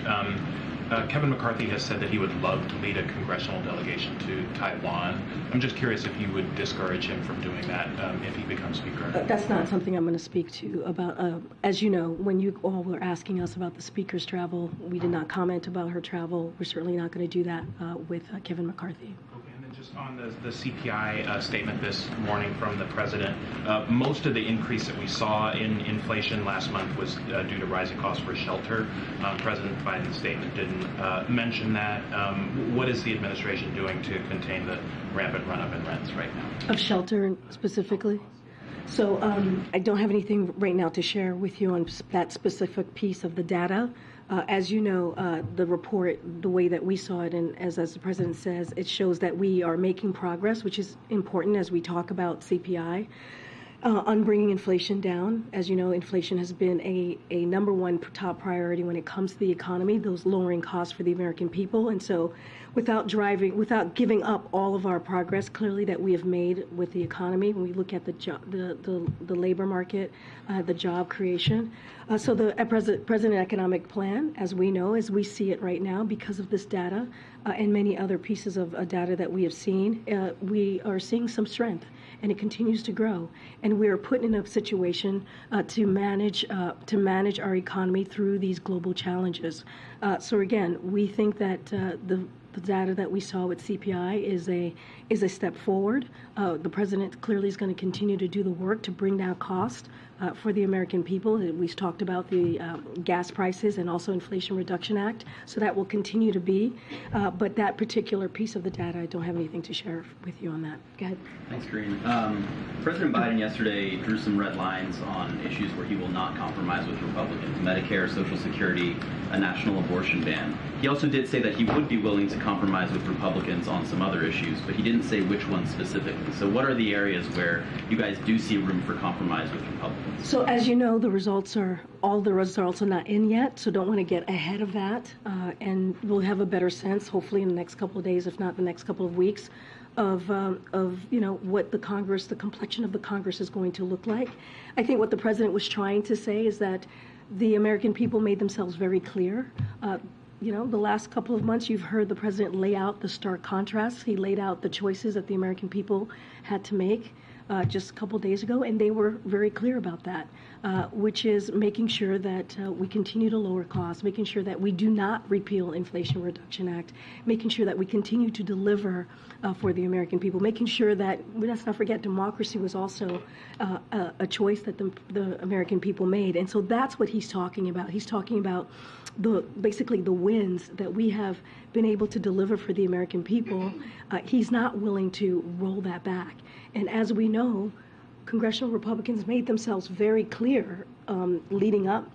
Speaker 3: Kevin McCarthy has said that he would love to lead a congressional delegation to Taiwan. I'm just curious if you would discourage him from doing that if he becomes speaker.
Speaker 1: That's not something I'm going to speak to about. As you know, when you all were asking us about the speaker's travel, we did not comment about her travel. We're certainly not going to do that with Kevin McCarthy.
Speaker 3: Just on the CPI statement this morning from the president, most of the increase that we saw in inflation last month was due to rising costs for shelter. President Biden's statement didn't mention that. What is the administration doing to contain the rampant run-up in rents right now?
Speaker 1: Of shelter specifically? So I don't have anything right now to share with you on that specific piece of the data. As you know, the report, the way that we saw it, and as the president says, it shows that we are making progress, which is important as we talk about CPI, on bringing inflation down. As you know, inflation has been a number one top priority when it comes to the economy, those lowering costs for the American people. And so without giving up all of our progress clearly that we have made with the economy, when we look at the labor market, the job creation. So the President Economic Plan, as we know, as we see it right now, because of this data and many other pieces of data that we have seen, we are seeing some strength, and it continues to grow. And we are put in a situation to manage our economy through these global challenges. So again, we think that the data that we saw with CPI is a step forward. The president clearly is going to continue to do the work to bring down cost for the American people. We've talked about the gas prices and also Inflation Reduction Act, so that will continue to be. But that particular piece of the data, I don't have anything to share with you on that. Go ahead.
Speaker 8: Thanks, Karine. President Biden yesterday drew some red lines on issues where he will not compromise with Republicans: Medicare, Social Security, a national abortion ban. He also did say that he would be willing to compromise with Republicans on some other issues, but he didn't say which ones specifically. So what are the areas where you guys do see room for compromise with Republicans?
Speaker 1: So as you know, all the results are not in yet, so don't want to get ahead of that. And we'll have a better sense, hopefully in the next couple of days, if not the next couple of weeks, of what the complexion of the Congress is going to look like. I think what the president was trying to say is that the American people made themselves very clear. the last couple of months, you've heard the president lay out the stark contrasts. He laid out the choices that the American people had to make just a couple of days ago, and they were very clear about that, which is making sure that we continue to lower costs, making sure that we do not repeal Inflation Reduction Act, making sure that we continue to deliver for the American people, making sure that, let's not forget, democracy was also a choice that the American people made. And so that's what he's talking about. He's talking about basically the wins that we have been able to deliver for the American people. He's not willing to roll that back. And as we know, congressional Republicans made themselves very clear leading up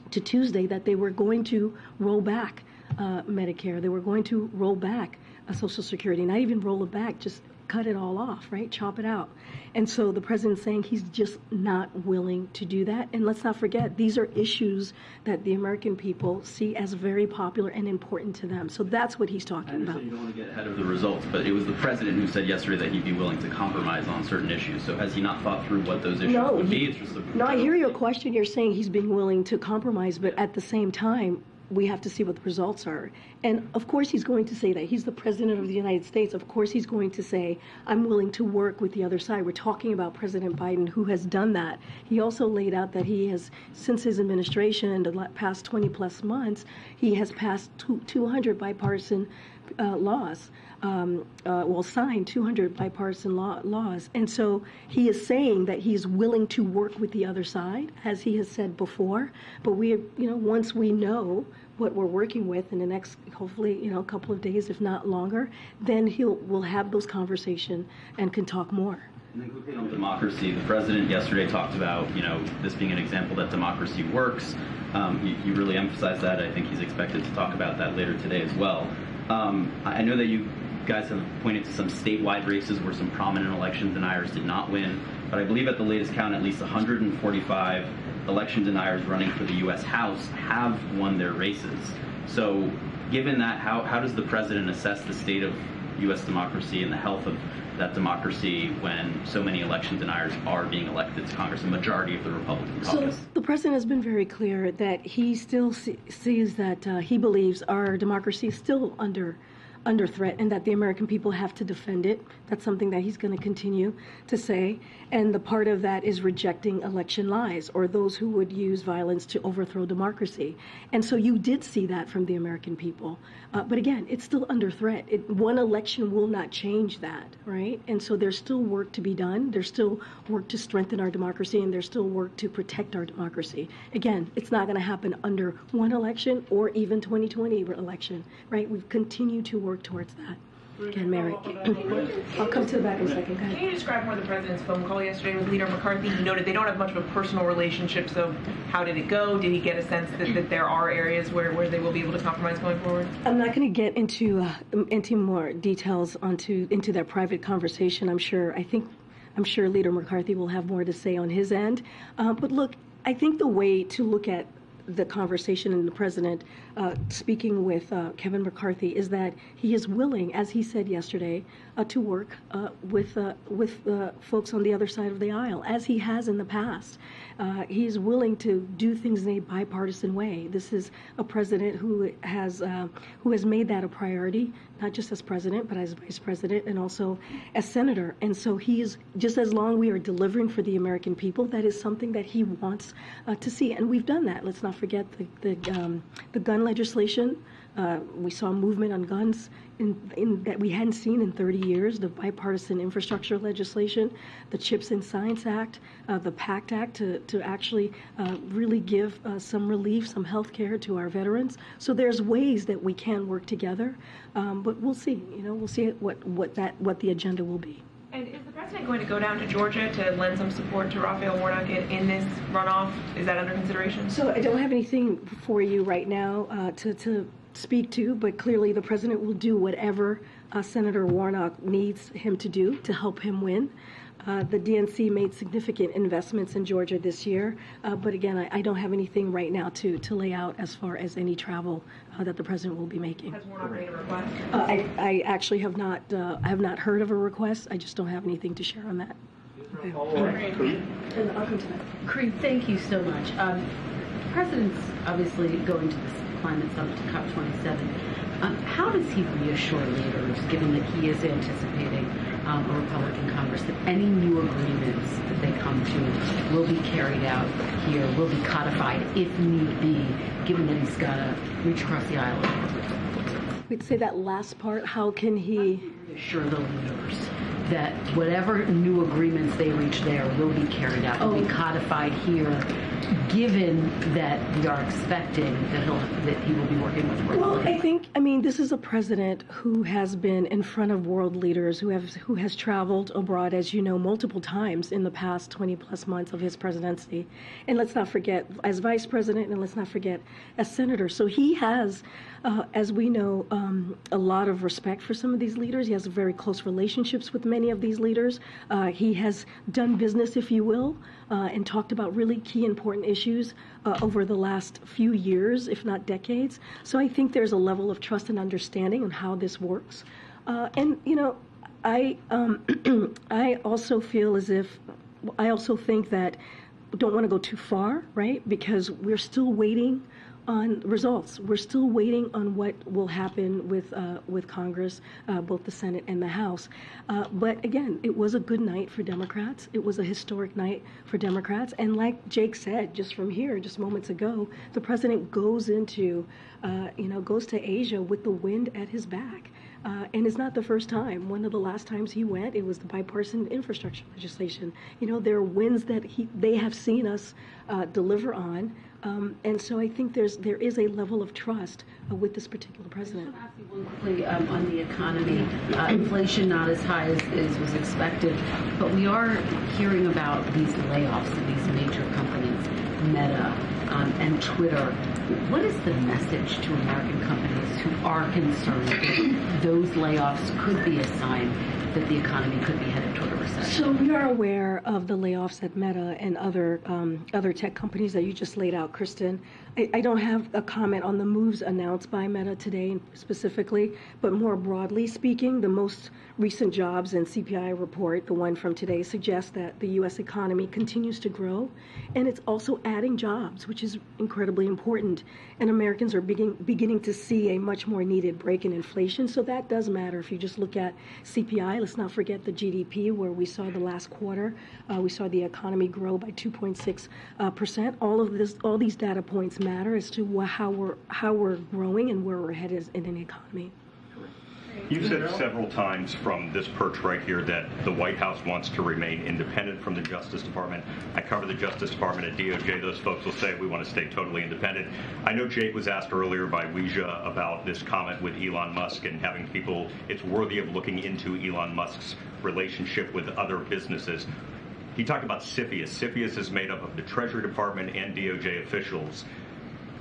Speaker 1: to Tuesday that they were going to roll back Medicare. They were going to roll back Social Security, not even roll it back, just cut it all off, right? Chop it out. And so the president's saying he's just not willing to do that. And let's not forget, these are issues that the American people see as very popular and important to them. So that's what he's talking about.
Speaker 8: You don't want to get ahead of the results, but it was the president who said yesterday that he'd be willing to compromise on certain issues. So has he not thought through what those issues would be? It's just
Speaker 1: no, I hear your question. You're saying he's being willing to compromise, but at the same time, we have to see what the results are. And of course he's going to say that. He's the president of the United States. Of course he's going to say, I'm willing to work with the other side. We're talking about President Biden, who has done that. He also laid out that he has, since his administration in the past 20 plus months, he has passed 200 bipartisan laws. Signed 200 bipartisan laws. And so he is saying that he's willing to work with the other side, as he has said before. But once we know what we're working with in the next, hopefully, couple of days, if not longer, then we'll have those conversations and can talk more.
Speaker 8: And then quickly on democracy, the president yesterday talked about, this being an example that democracy works. He really emphasized that. I think he's expected to talk about that later today as well. I know that you guys have pointed to some statewide races where some prominent election deniers did not win, but I believe at the latest count, at least 145 election deniers running for the U.S. House have won their races. So given that, how does the president assess the state of U.S. democracy and the health of that democracy when so many election deniers are being elected to Congress, a majority of the Republican caucus?
Speaker 1: So the president has been very clear that he still sees that he believes our democracy is still under threat and that the American people have to defend it. That's something that he's going to continue to say. And the part of that is rejecting election lies or those who would use violence to overthrow democracy. And so you did see that from the American people. But again, it's still under threat. One election will not change that, right? And so there's still work to be done. There's still work to strengthen our democracy, and there's still work to protect our democracy. Again, it's not going to happen under one election or even 2020 election, right? We've continued to work towards that. Again, Mary. I'll come to the back in a second. Go ahead.
Speaker 11: Can you describe more of the president's phone call yesterday with Leader McCarthy? He noted they don't have much of a personal relationship, so how did it go? Did he get a sense that there are areas where they will be able to compromise going forward?
Speaker 1: I'm not going to get into more details into their private conversation. I'm sure Leader McCarthy will have more to say on his end. But look, I think the way to look at the conversation and the president speaking with Kevin McCarthy is that he is willing, as he said yesterday, to work with folks on the other side of the aisle, as he has in the past. He is willing to do things in a bipartisan way. This is a president who has made that a priority, not just as president, but as vice president and also as senator. And so he is, just as long we are delivering for the American people, that is something that he wants to see. And we've done that. Let's not forget the gun legislation. We saw a movement on guns that we hadn't seen in 30 years, the bipartisan infrastructure legislation, the CHIPS and Science Act, the PACT Act to actually really give some relief, some health care to our veterans. So there's ways that we can work together, but we'll see. We'll see what the agenda will be.
Speaker 11: And is the president going to go down to Georgia to lend some support to Raphael Warnock in this runoff? Is that under consideration?
Speaker 1: So I don't have anything for you right now to speak to, but clearly the president will do whatever Senator Warnock needs him to do to help him win. The DNC made significant investments in Georgia this year, but again, I don't have anything right now to lay out as far as any travel that the president will be making.
Speaker 11: Has Warnock made a request?
Speaker 1: I actually have not heard of a request. I just don't have anything to share on that. Okay. I'll come to that.
Speaker 5: Karine, thank you so much. The president's obviously going to climate summit to COP27. How does he reassure leaders, given that he is anticipating a Republican Congress, that any new agreements that they come to will be carried out here, will be codified if need be, given that he's got to reach across the aisle?
Speaker 1: We'd say that last part, how can he
Speaker 5: reassure the leaders that whatever new agreements they reach there will be carried out, will be codified here, given that we are expecting that he will be working with Republicans?
Speaker 1: Well, I mean, this is a president who has been in front of world leaders, who has traveled abroad, as you know, multiple times in the past 20-plus months of his presidency. And let's not forget, as vice president, and let's not forget, as senator. So he has, as we know, a lot of respect for some of these leaders. He has very close relationships with many of these leaders. He has done business, if you will, and talked about really key important issues over the last few years, if not decades. So I think there's a level of trust and understanding on how this works. And, you know, I also feel as if, I also think that we don't want to go too far, right? Because we're still waiting on results. We're still waiting on what will happen with Congress, both the Senate and the House. But again, it was a good night for Democrats. It was a historic night for Democrats. And like Jake said, just from here, just moments ago, the president goes into, goes to Asia with the wind at his back. And it's not the first time. One of the last times he went, it was the bipartisan infrastructure legislation. You know, there are wins that they have seen us deliver on. And so I think there is a level of trust with this particular president.
Speaker 5: I just want to ask you one quickly on the economy. Inflation not as high as was expected, but we are hearing about these layoffs of these major companies, Meta and Twitter. What is the message to American companies who are concerned that those layoffs could be a sign that the economy could be headed toward a recession?
Speaker 1: So we are aware of the layoffs at Meta and other tech companies that you just laid out, Kristen. I don't have a comment on the moves announced by Meta today specifically, but more broadly speaking, the most recent jobs and CPI report, the one from today, suggests that the U.S. economy continues to grow, and it's also adding jobs, which is incredibly important. And Americans are beginning to see a much more needed break in inflation, so that does matter. If you just look at CPI, let's not forget the GDP, where we saw the last quarter, we saw the economy grow by 2.6%. All these data points matter as to how we're growing and where we're headed in an economy.
Speaker 17: You've said several times from this perch right here that the White House wants to remain independent from the Justice Department. I cover the Justice Department at DOJ. Those folks will say we want to stay totally independent. I know Jake was asked earlier by Weija about this comment with Elon Musk and having people, it's worthy of looking into Elon Musk's relationship with other businesses. He talked about CFIUS. CFIUS is made up of the Treasury Department and DOJ officials.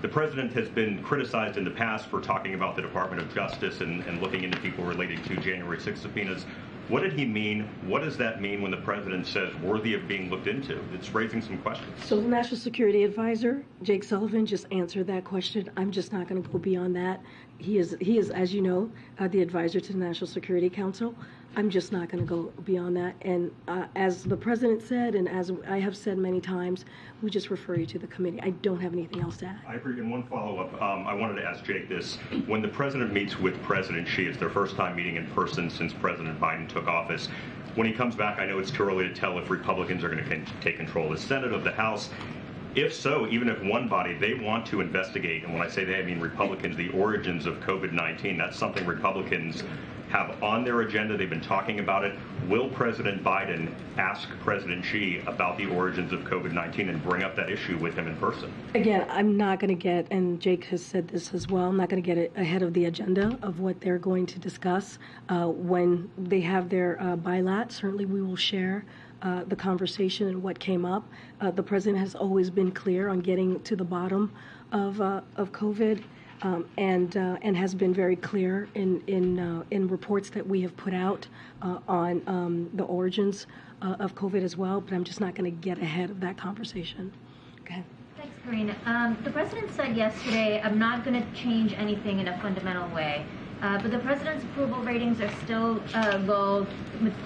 Speaker 17: The president has been criticized in the past for talking about the Department of Justice and looking into people related to January 6 subpoenas. What did he mean? What does that mean when the president says worthy of being looked into? It's raising some questions.
Speaker 1: So the National Security Advisor, Jake Sullivan, just answered that question. I'm just not going to go beyond that. He is, as you know, the advisor to the National Security Council. I'm just not going to go beyond that. And as the president said, and as I have said many times, we just refer you to the committee. I don't have anything else to add.
Speaker 17: I agree. And one follow-up, I wanted to ask Jake this. When the president meets with President Xi, it's their first time meeting in person since President Biden took office. When he comes back, I know it's too early to tell if Republicans are going to take control of the Senate, of the House. If so, even if one body, they want to investigate, and when I say they, I mean Republicans, the origins of COVID-19, that's something Republicans have on their agenda. They've been talking about it. Will President Biden ask President Xi about the origins of COVID-19 and bring up that issue with him in person?
Speaker 1: Again, I'm not going to get, and Jake has said this as well, I'm not going to get ahead of the agenda of what they're going to discuss. When they have their bilat, certainly we will share the conversation and what came up. The president has always been clear on getting to the bottom of COVID. And has been very clear in reports that we have put out on the origins of COVID as well. But I'm just not going to get ahead of that conversation. Go ahead.
Speaker 10: Thanks, Karine. The president said yesterday, I'm not going to change anything in a fundamental way. But the president's approval ratings are still low.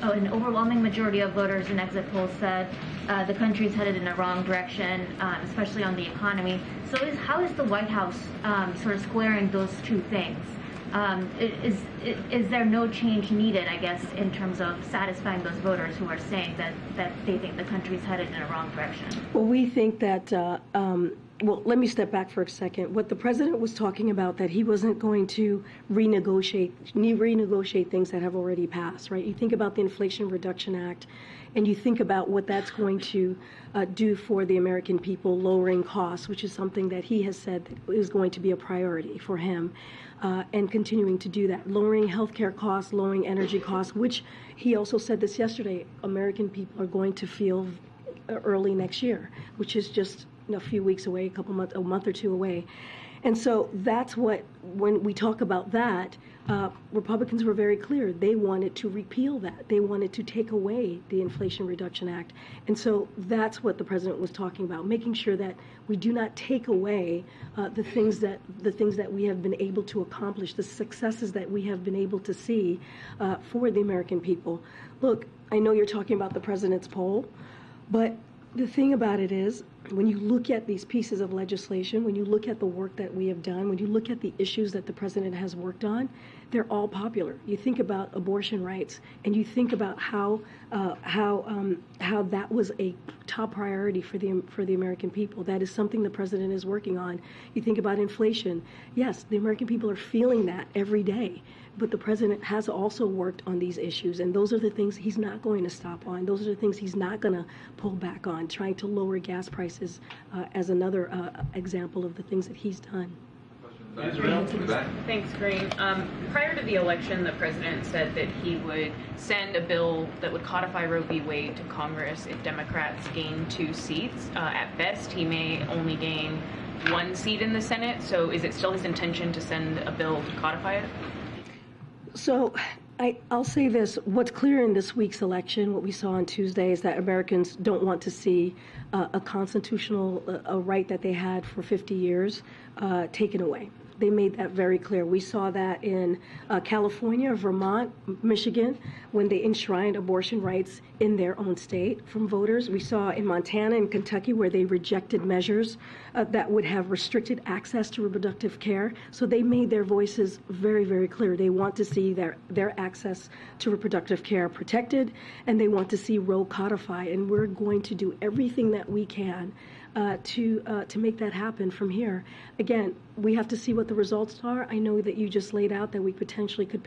Speaker 10: An overwhelming majority of voters in exit polls said the country's headed in the wrong direction, especially on the economy. So how is the White House sort of squaring those two things? Is there no change needed, I guess, in terms of satisfying those voters who are saying that they think the country's headed in the wrong direction?
Speaker 1: Well, we think that, well, let me step back for a second. What the president was talking about, that he wasn't going to renegotiate things that have already passed, right? You think about the Inflation Reduction Act, and you think about what that's going to do for the American people, lowering costs, which is something that he has said that is going to be a priority for him, and continuing to do that. Lowering healthcare costs, lowering energy costs, which he also said this yesterday, American people are going to feel early next year, which is just a few weeks away, a month or two away. And so that's what, when we talk about that, Republicans were very clear. They wanted to repeal that. They wanted to take away the Inflation Reduction Act. And so that's what the president was talking about, making sure that we do not take away the things that we have been able to accomplish, the successes that we have been able to see for the American people. Look, I know you're talking about the president's poll, but the thing about it is, when you look at these pieces of legislation, when you look at the work that we have done, when you look at the issues that the president has worked on, they're all popular. You think about abortion rights, and you think about how that was a top priority for the American people. That is something the president is working on. You think about inflation. Yes, the American people are feeling that every day. But the president has also worked on these issues, and those are the things he's not going to stop on. Those are the things he's not going to pull back on, trying to lower gas prices as another example of the things that he's done.
Speaker 11: Thanks, Karine. Prior to the election, the president said that he would send a bill that would codify Roe v. Wade to Congress if Democrats gain 2 seats. At best, he may only gain 1 seat in the Senate. So is it still his intention to send a bill to codify it?
Speaker 1: So I'll say this. What's clear in this week's election, what we saw on Tuesday, is that Americans don't want to see a constitutional right that they had for 50 years taken away. They made that very clear. We saw that in California, Vermont, Michigan, when they enshrined abortion rights in their own state from voters. We saw in Montana and Kentucky where they rejected measures that would have restricted access to reproductive care. So they made their voices very, very clear. They want to see their access to reproductive care protected, and they want to see Roe codified. And we're going to do everything that we can to make that happen from here. Again, we have to see what the results are. I know that you just laid out that we potentially could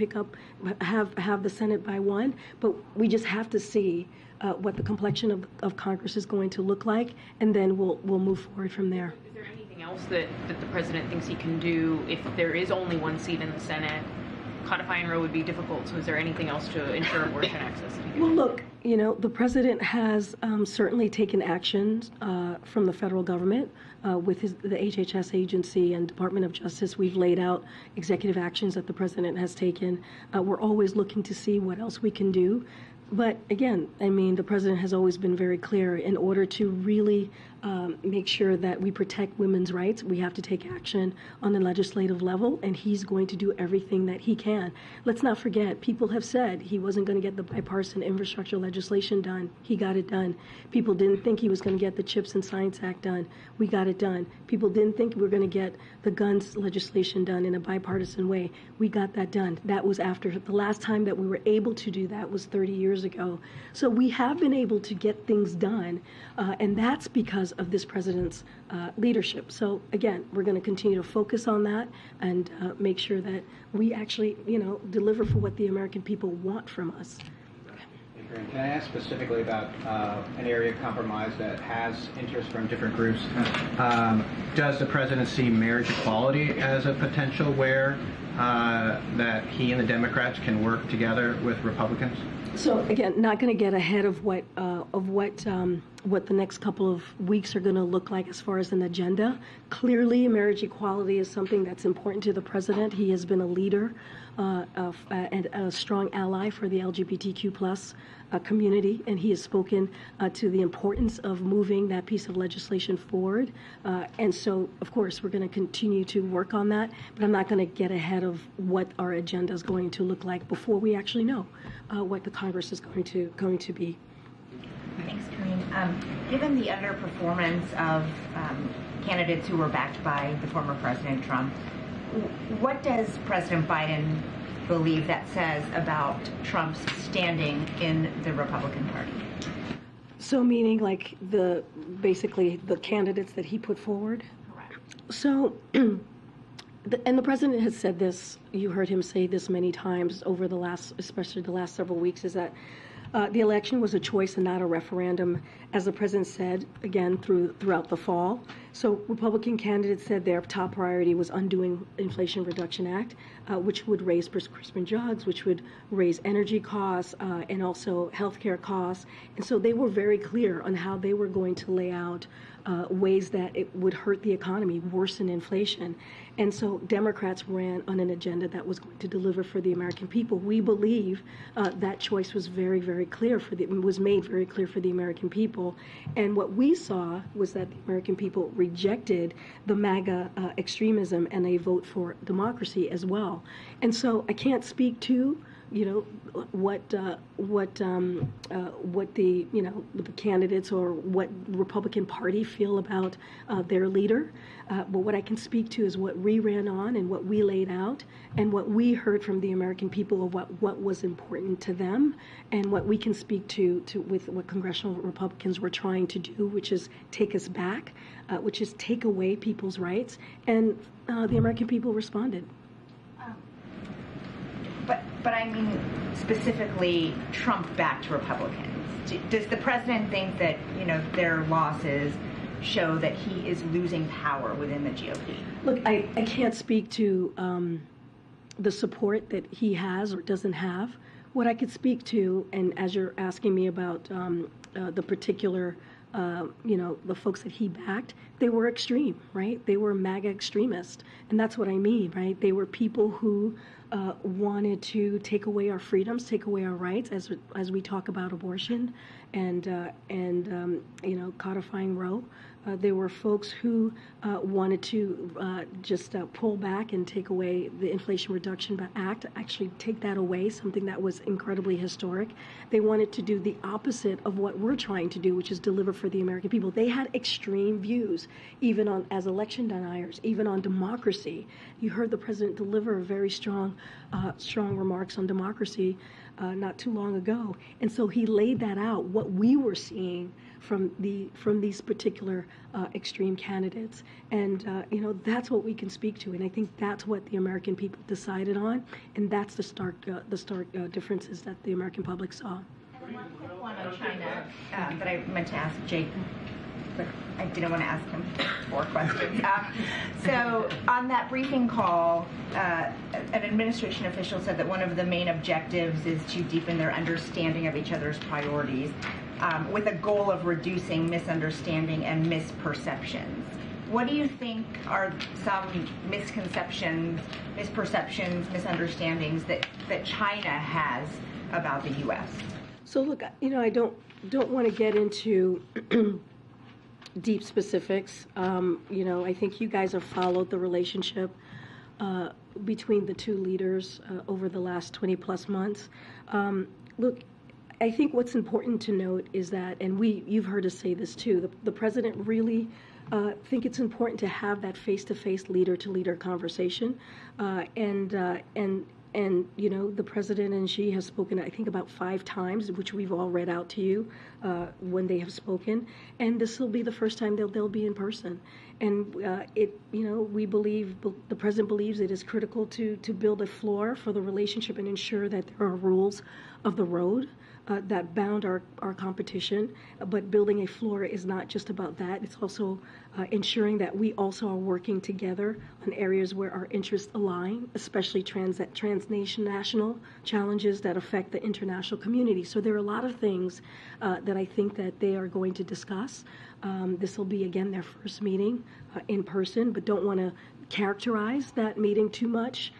Speaker 1: have the Senate by 1, but we just have to see what the complexion of Congress is going to look like, and then we'll move forward from there.
Speaker 11: Is there anything else that the president thinks he can do if there is only 1 seat in the Senate? Codifying Roe would be difficult, so is there anything else to ensure abortion access?
Speaker 1: Well, look, the president has certainly taken actions from the federal government with the HHS agency and Department of Justice. We've laid out executive actions that the president has taken. We're always looking to see what else we can do. But again, I mean, the president has always been very clear. In order to really make sure that we protect women's rights, we have to take action on the legislative level, and he's going to do everything that he can. Let's not forget, people have said he wasn't going to get the bipartisan infrastructure legislation done. He got it done. People didn't think he was going to get the CHIPS and Science Act done. We got it done. People didn't think we were going to get the guns legislation done in a bipartisan way. We got that done. That was after the last time that we were able to do that was 30 years ago. So we have been able to get things done, and that's because of this president's leadership. So again, we're going to continue to focus on that and make sure that we actually, deliver for what the American people want from us.
Speaker 7: Can I ask specifically about an area of compromise that has interest from different groups? Does the president see marriage equality as a potential where that he and the Democrats can work together with Republicans?
Speaker 1: So again, not going to get ahead of what what the next couple of weeks are going to look like as far as an agenda. Clearly, marriage equality is something that's important to the president. He has been a leader and a strong ally for the LGBTQ plus community, and he has spoken to the importance of moving that piece of legislation forward. And so, of course, we're going to continue to work on that, but I'm not going to get ahead of what our agenda is going to look like before we actually know what the Congress is going to be.
Speaker 6: Thanks, Karine. Given the underperformance of candidates who were backed by the former President Trump, what does President Biden believe that says about Trump's standing in the Republican Party?
Speaker 1: So meaning like basically the candidates that he put forward?
Speaker 6: Correct.
Speaker 1: So, and the president has said this, you heard him say this many times over especially the last several weeks, is that the election was a choice and not a referendum, as the president said, again, throughout the fall. So Republican candidates said their top priority was undoing Inflation Reduction Act, which would raise prescription drugs, which would raise energy costs, and also healthcare costs. And so they were very clear on how they were going to lay out ways that it would hurt the economy, worsen inflation. And so Democrats ran on an agenda that was going to deliver for the American people. We believe that choice was very, very clear was made very clear for the American people. And what we saw was that the American people rejected the MAGA extremism and a vote for democracy as well. And so I can't speak to what the the candidates or what Republican Party feel about their leader, but what I can speak to is what we ran on and what we laid out and what we heard from the American people of what was important to them and what we can speak to with what congressional Republicans were trying to do, which is take us back, which is take away people's rights, and the American people responded.
Speaker 6: But I mean specifically Trump-backed Republicans. Does the president think that their losses show that he is losing power within the GOP?
Speaker 1: Look, I can't speak to the support that he has or doesn't have. What I could speak to, and as you're asking me about the particular the folks that he backed, they were extreme, right? They were MAGA extremists. And that's what I mean, right? They were people who wanted to take away our freedoms, take away our rights, as we talk about abortion and codifying Roe. There were folks who wanted to just pull back and take away the Inflation Reduction Act, actually take that away, something that was incredibly historic. They wanted to do the opposite of what we're trying to do, which is deliver for the American people. They had extreme views, even as election deniers, even on democracy. You heard the president deliver very strong remarks on democracy not too long ago. And so he laid that out, what we were seeing from these particular extreme candidates, and that's what we can speak to, and I think that's what the American people decided on, and that's the stark differences that the American public saw.
Speaker 6: And one quick one on China that I meant to ask Jake, but I didn't want to ask him 4 questions. So on that briefing call, an administration official said that one of the main objectives is to deepen their understanding of each other's priorities, with a goal of reducing misunderstanding and misperceptions. What do you think are some misconceptions, misperceptions, misunderstandings that China has about the U.S.?
Speaker 1: So look, I don't want to get into deep specifics. I think you guys have followed the relationship between the two leaders over the last 20 plus months. Look, I think what's important to note is that, and you've heard us say this too, the president really think it's important to have that face-to-face, leader-to-leader conversation, and the president and Xi has spoken, I think, about 5 times, which we've all read out to you when they have spoken, and this will be the first time they'll be in person. And we believe, the president believes it is critical to build a floor for the relationship and ensure that there are rules of the road that bound our competition. But building a floor is not just about that. It's also ensuring that we also are working together on areas where our interests align, especially transnational challenges that affect the international community. So there are a lot of things that I think that they are going to discuss. This will be, again, their first meeting in person, but don't want to characterize that meeting too much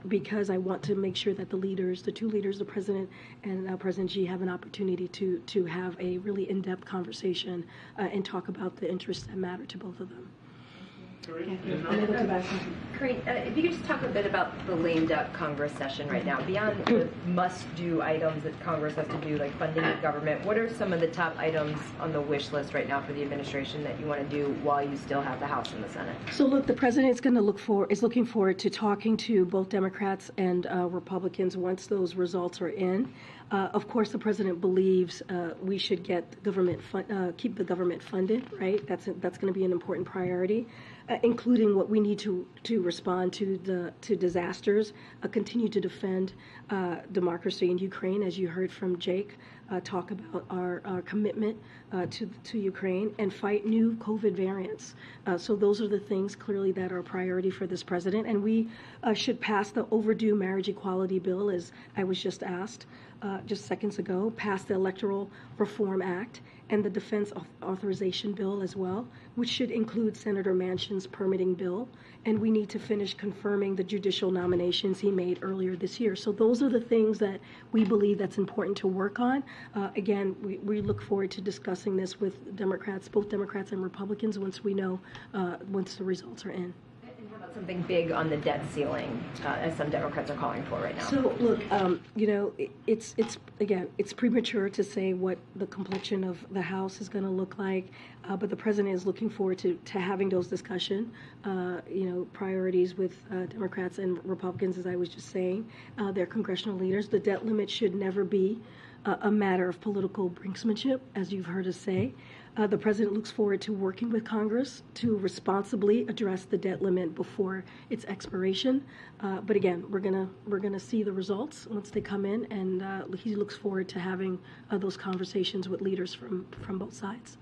Speaker 1: because I want to make sure that the two leaders, the President and President Xi, have an opportunity to have a really in-depth conversation and talk about the interests that matter to both of them.
Speaker 18: Karine, if you could just talk a bit about the lame duck Congress session right now. Beyond the must-do items that Congress has to do, like funding the government, what are some of the top items on the wish list right now for the administration that you want to do while you still have the House and the Senate?
Speaker 1: So look, the President is looking forward to talking to both Democrats and Republicans once those results are in. Of course, the President believes we should get keep the government funded, right? That's going to be an important priority, including what we need to respond to disasters, continue to defend democracy in Ukraine, as you heard from Jake talk about our commitment to Ukraine, and fight new COVID variants. So those are the things clearly that are a priority for this President, and we should pass the overdue marriage equality bill, as I was just asked just seconds ago, pass the Electoral Reform Act and the Defense Authorization Bill as well, which should include Senator Manchin's permitting bill. And we need to finish confirming the judicial nominations he made earlier this year. So those are the things that we believe that's important to work on. Again, we look forward to discussing this with Democrats, both Democrats and Republicans, once the results are in.
Speaker 18: Something big on the debt ceiling, as some Democrats are calling for right now.
Speaker 1: So look, it's premature to say what the complexion of the House is going to look like, but the President is looking forward to having those discussions. Priorities with Democrats and Republicans, as I was just saying, their congressional leaders. The debt limit should never be a matter of political brinksmanship, as you've heard us say. The President looks forward to working with Congress to responsibly address the debt limit before its expiration. But again, we're gonna see the results once they come in, and he looks forward to having those conversations with leaders from both sides.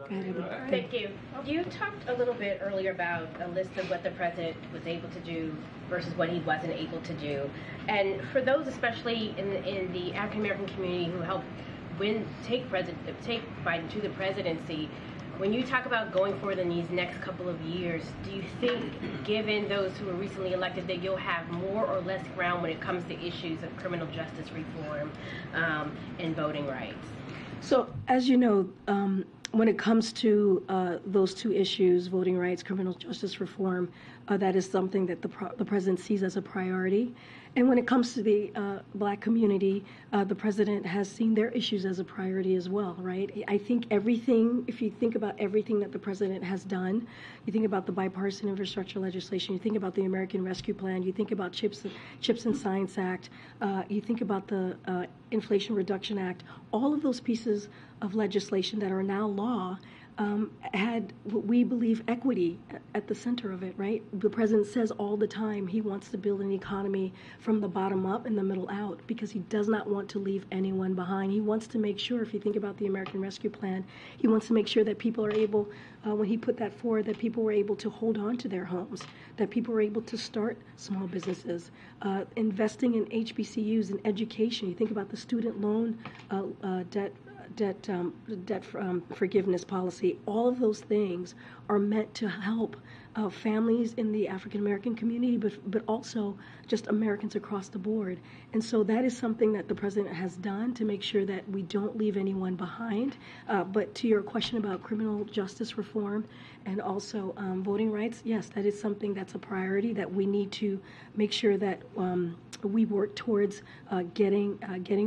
Speaker 19: Thank you. You talked a little bit earlier about a list of what the President was able to do versus what he wasn't able to do. And for those, especially in the African American community who helped take Biden to the presidency, when you talk about going forward in these next couple of years, do you think, given those who were recently elected, that you'll have more or less ground when it comes to issues of criminal justice reform and voting rights?
Speaker 1: So, as you know, when it comes to those two issues, voting rights, criminal justice reform, that is something that the President sees as a priority. And when it comes to the Black community, the President has seen their issues as a priority as well, right? I think if you think about everything that the President has done, you think about the bipartisan infrastructure legislation, you think about the American Rescue Plan, you think about Chips and Science Act, you think about the Inflation Reduction Act, all of those pieces of legislation that are now law had what we believe equity at the center of it, right? The President says all the time he wants to build an economy from the bottom up and the middle out because he does not want to leave anyone behind. He wants to make sure, if you think about the American Rescue Plan, he wants to make sure that people are able, when he put that forward, that people were able to hold on to their homes, that people were able to start small businesses, investing in HBCUs and education. You think about the student loan debt forgiveness policy. All of those things are meant to help families in the African American community, but also just Americans across the board. And so that is something that the President has done to make sure that we don't leave anyone behind. But to your question about criminal justice reform and also voting rights, yes, that is something that's a priority that we need to make sure that we work towards getting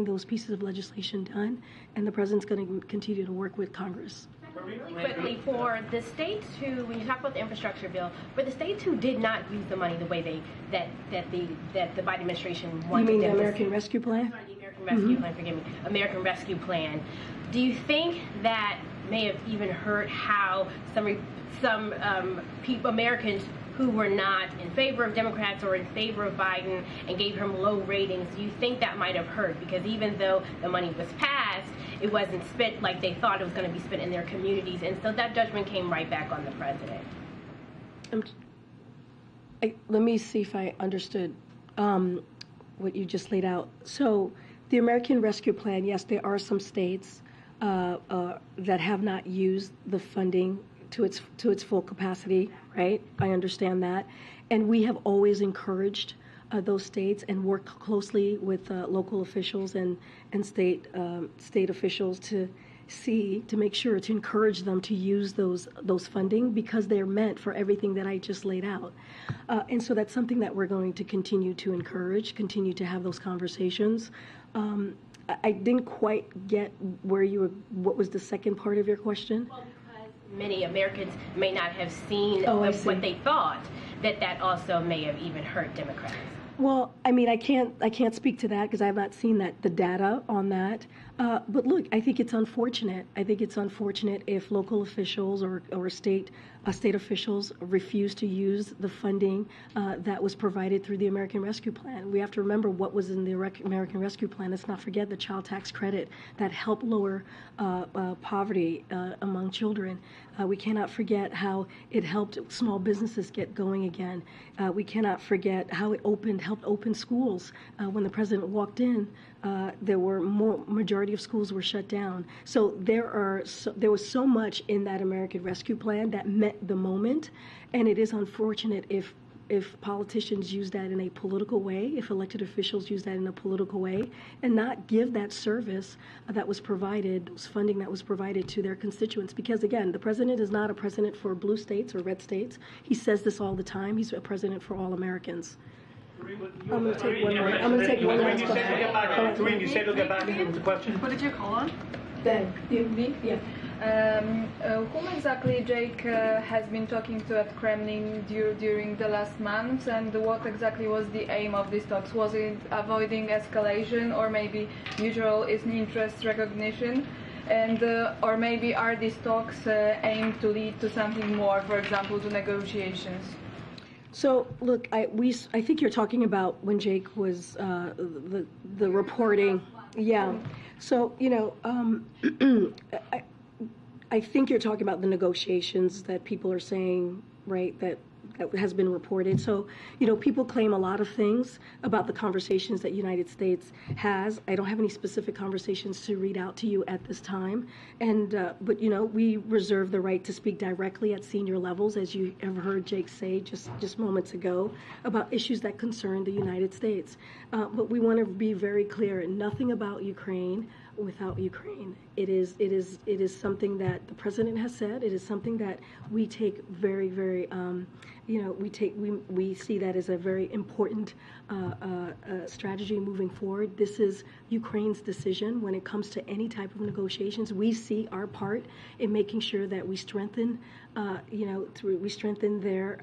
Speaker 1: those pieces of legislation done. And the President's going to continue to work with Congress.
Speaker 19: Really quickly, for the states who, when you talk about the infrastructure bill, for the states who did not use the money the way that the Biden administration wanted.
Speaker 1: You mean the American Rescue Plan?
Speaker 19: Sorry, the American Rescue Plan. Forgive me, American Rescue Plan. Do you think that may have even hurt how some people, Americans
Speaker 12: who were not in favor of Democrats or in favor of Biden and gave him low ratings, do you think that might have hurt? Because even though the money was passed, it wasn't spent like they thought it was going to be spent in their communities. And so that judgment came right back on the president.
Speaker 1: Let me see if I understood what you just laid out. So the American Rescue Plan, yes, there are some states that have not used the funding to its full capacity, right? I understand that. And we have always encouraged those states and worked closely with local officials and state officials to make sure to encourage them to use those funding, because they're meant for everything that I just laid out. And so that's something that we're going to continue to encourage, continue to have those conversations. I didn't quite get what was the second part of your question?
Speaker 12: Well, because many Americans may not have seen what they thought, that also may have even hurt Democrats.
Speaker 1: Well, I mean, I can't speak to that because I have not seen the data on that. But look, I think it's unfortunate. I think it's unfortunate if local officials or state officials refuse to use the funding that was provided through the American Rescue Plan. We have to remember what was in the American Rescue Plan. Let's not forget the child tax credit that helped lower poverty among children. We cannot forget how it helped small businesses get going again. We cannot forget how it helped open schools. When the president walked in, majority of schools were shut down. So there was so much in that American Rescue Plan that met the moment, and it is unfortunate if politicians use that in a political way, if elected officials use that in a political way, and not give that service that was provided, funding that was provided to their constituents. Because again, the president is not a president for blue states or red states. He says this all the time. He's a president for all Americans. I'm going to take one more. I'm going to take one last question.
Speaker 20: Karine, you said you'll get back to the question.
Speaker 21: What did you call on?
Speaker 1: Me? Yeah.
Speaker 21: Whom exactly Jake has been talking to at Kremlin during the last month, and what exactly was the aim of these talks? Was it avoiding escalation, or maybe mutual interest recognition? And or maybe are these talks aimed to lead to something more, for example, to negotiations?
Speaker 1: So look, I think you're talking about when Jake was the reporting. Yeah. So I think you're talking about the negotiations that people are saying, right, that has been reported. So, people claim a lot of things about the conversations that United States has. I don't have any specific conversations to read out to you at this time. And, but, we reserve the right to speak directly at senior levels, as you have heard Jake say just moments ago, about issues that concern the United States. But we want to be very clear, nothing about Ukraine without Ukraine. It is something that the president has said. It is something that we take very, very, we see that as a very important strategy moving forward. This is Ukraine's decision when it comes to any type of negotiations. We see our part in making sure that we strengthen, we strengthen their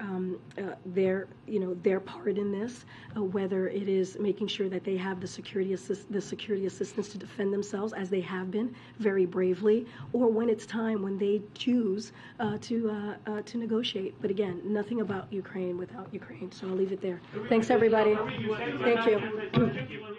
Speaker 1: part in this, whether it is making sure that they have the security assistance to defend themselves, as they have been very bravely, or when it's time when they choose to negotiate. But again, nothing about Ukraine without Ukraine. So I'll leave it there. Thanks, everybody. Thank you.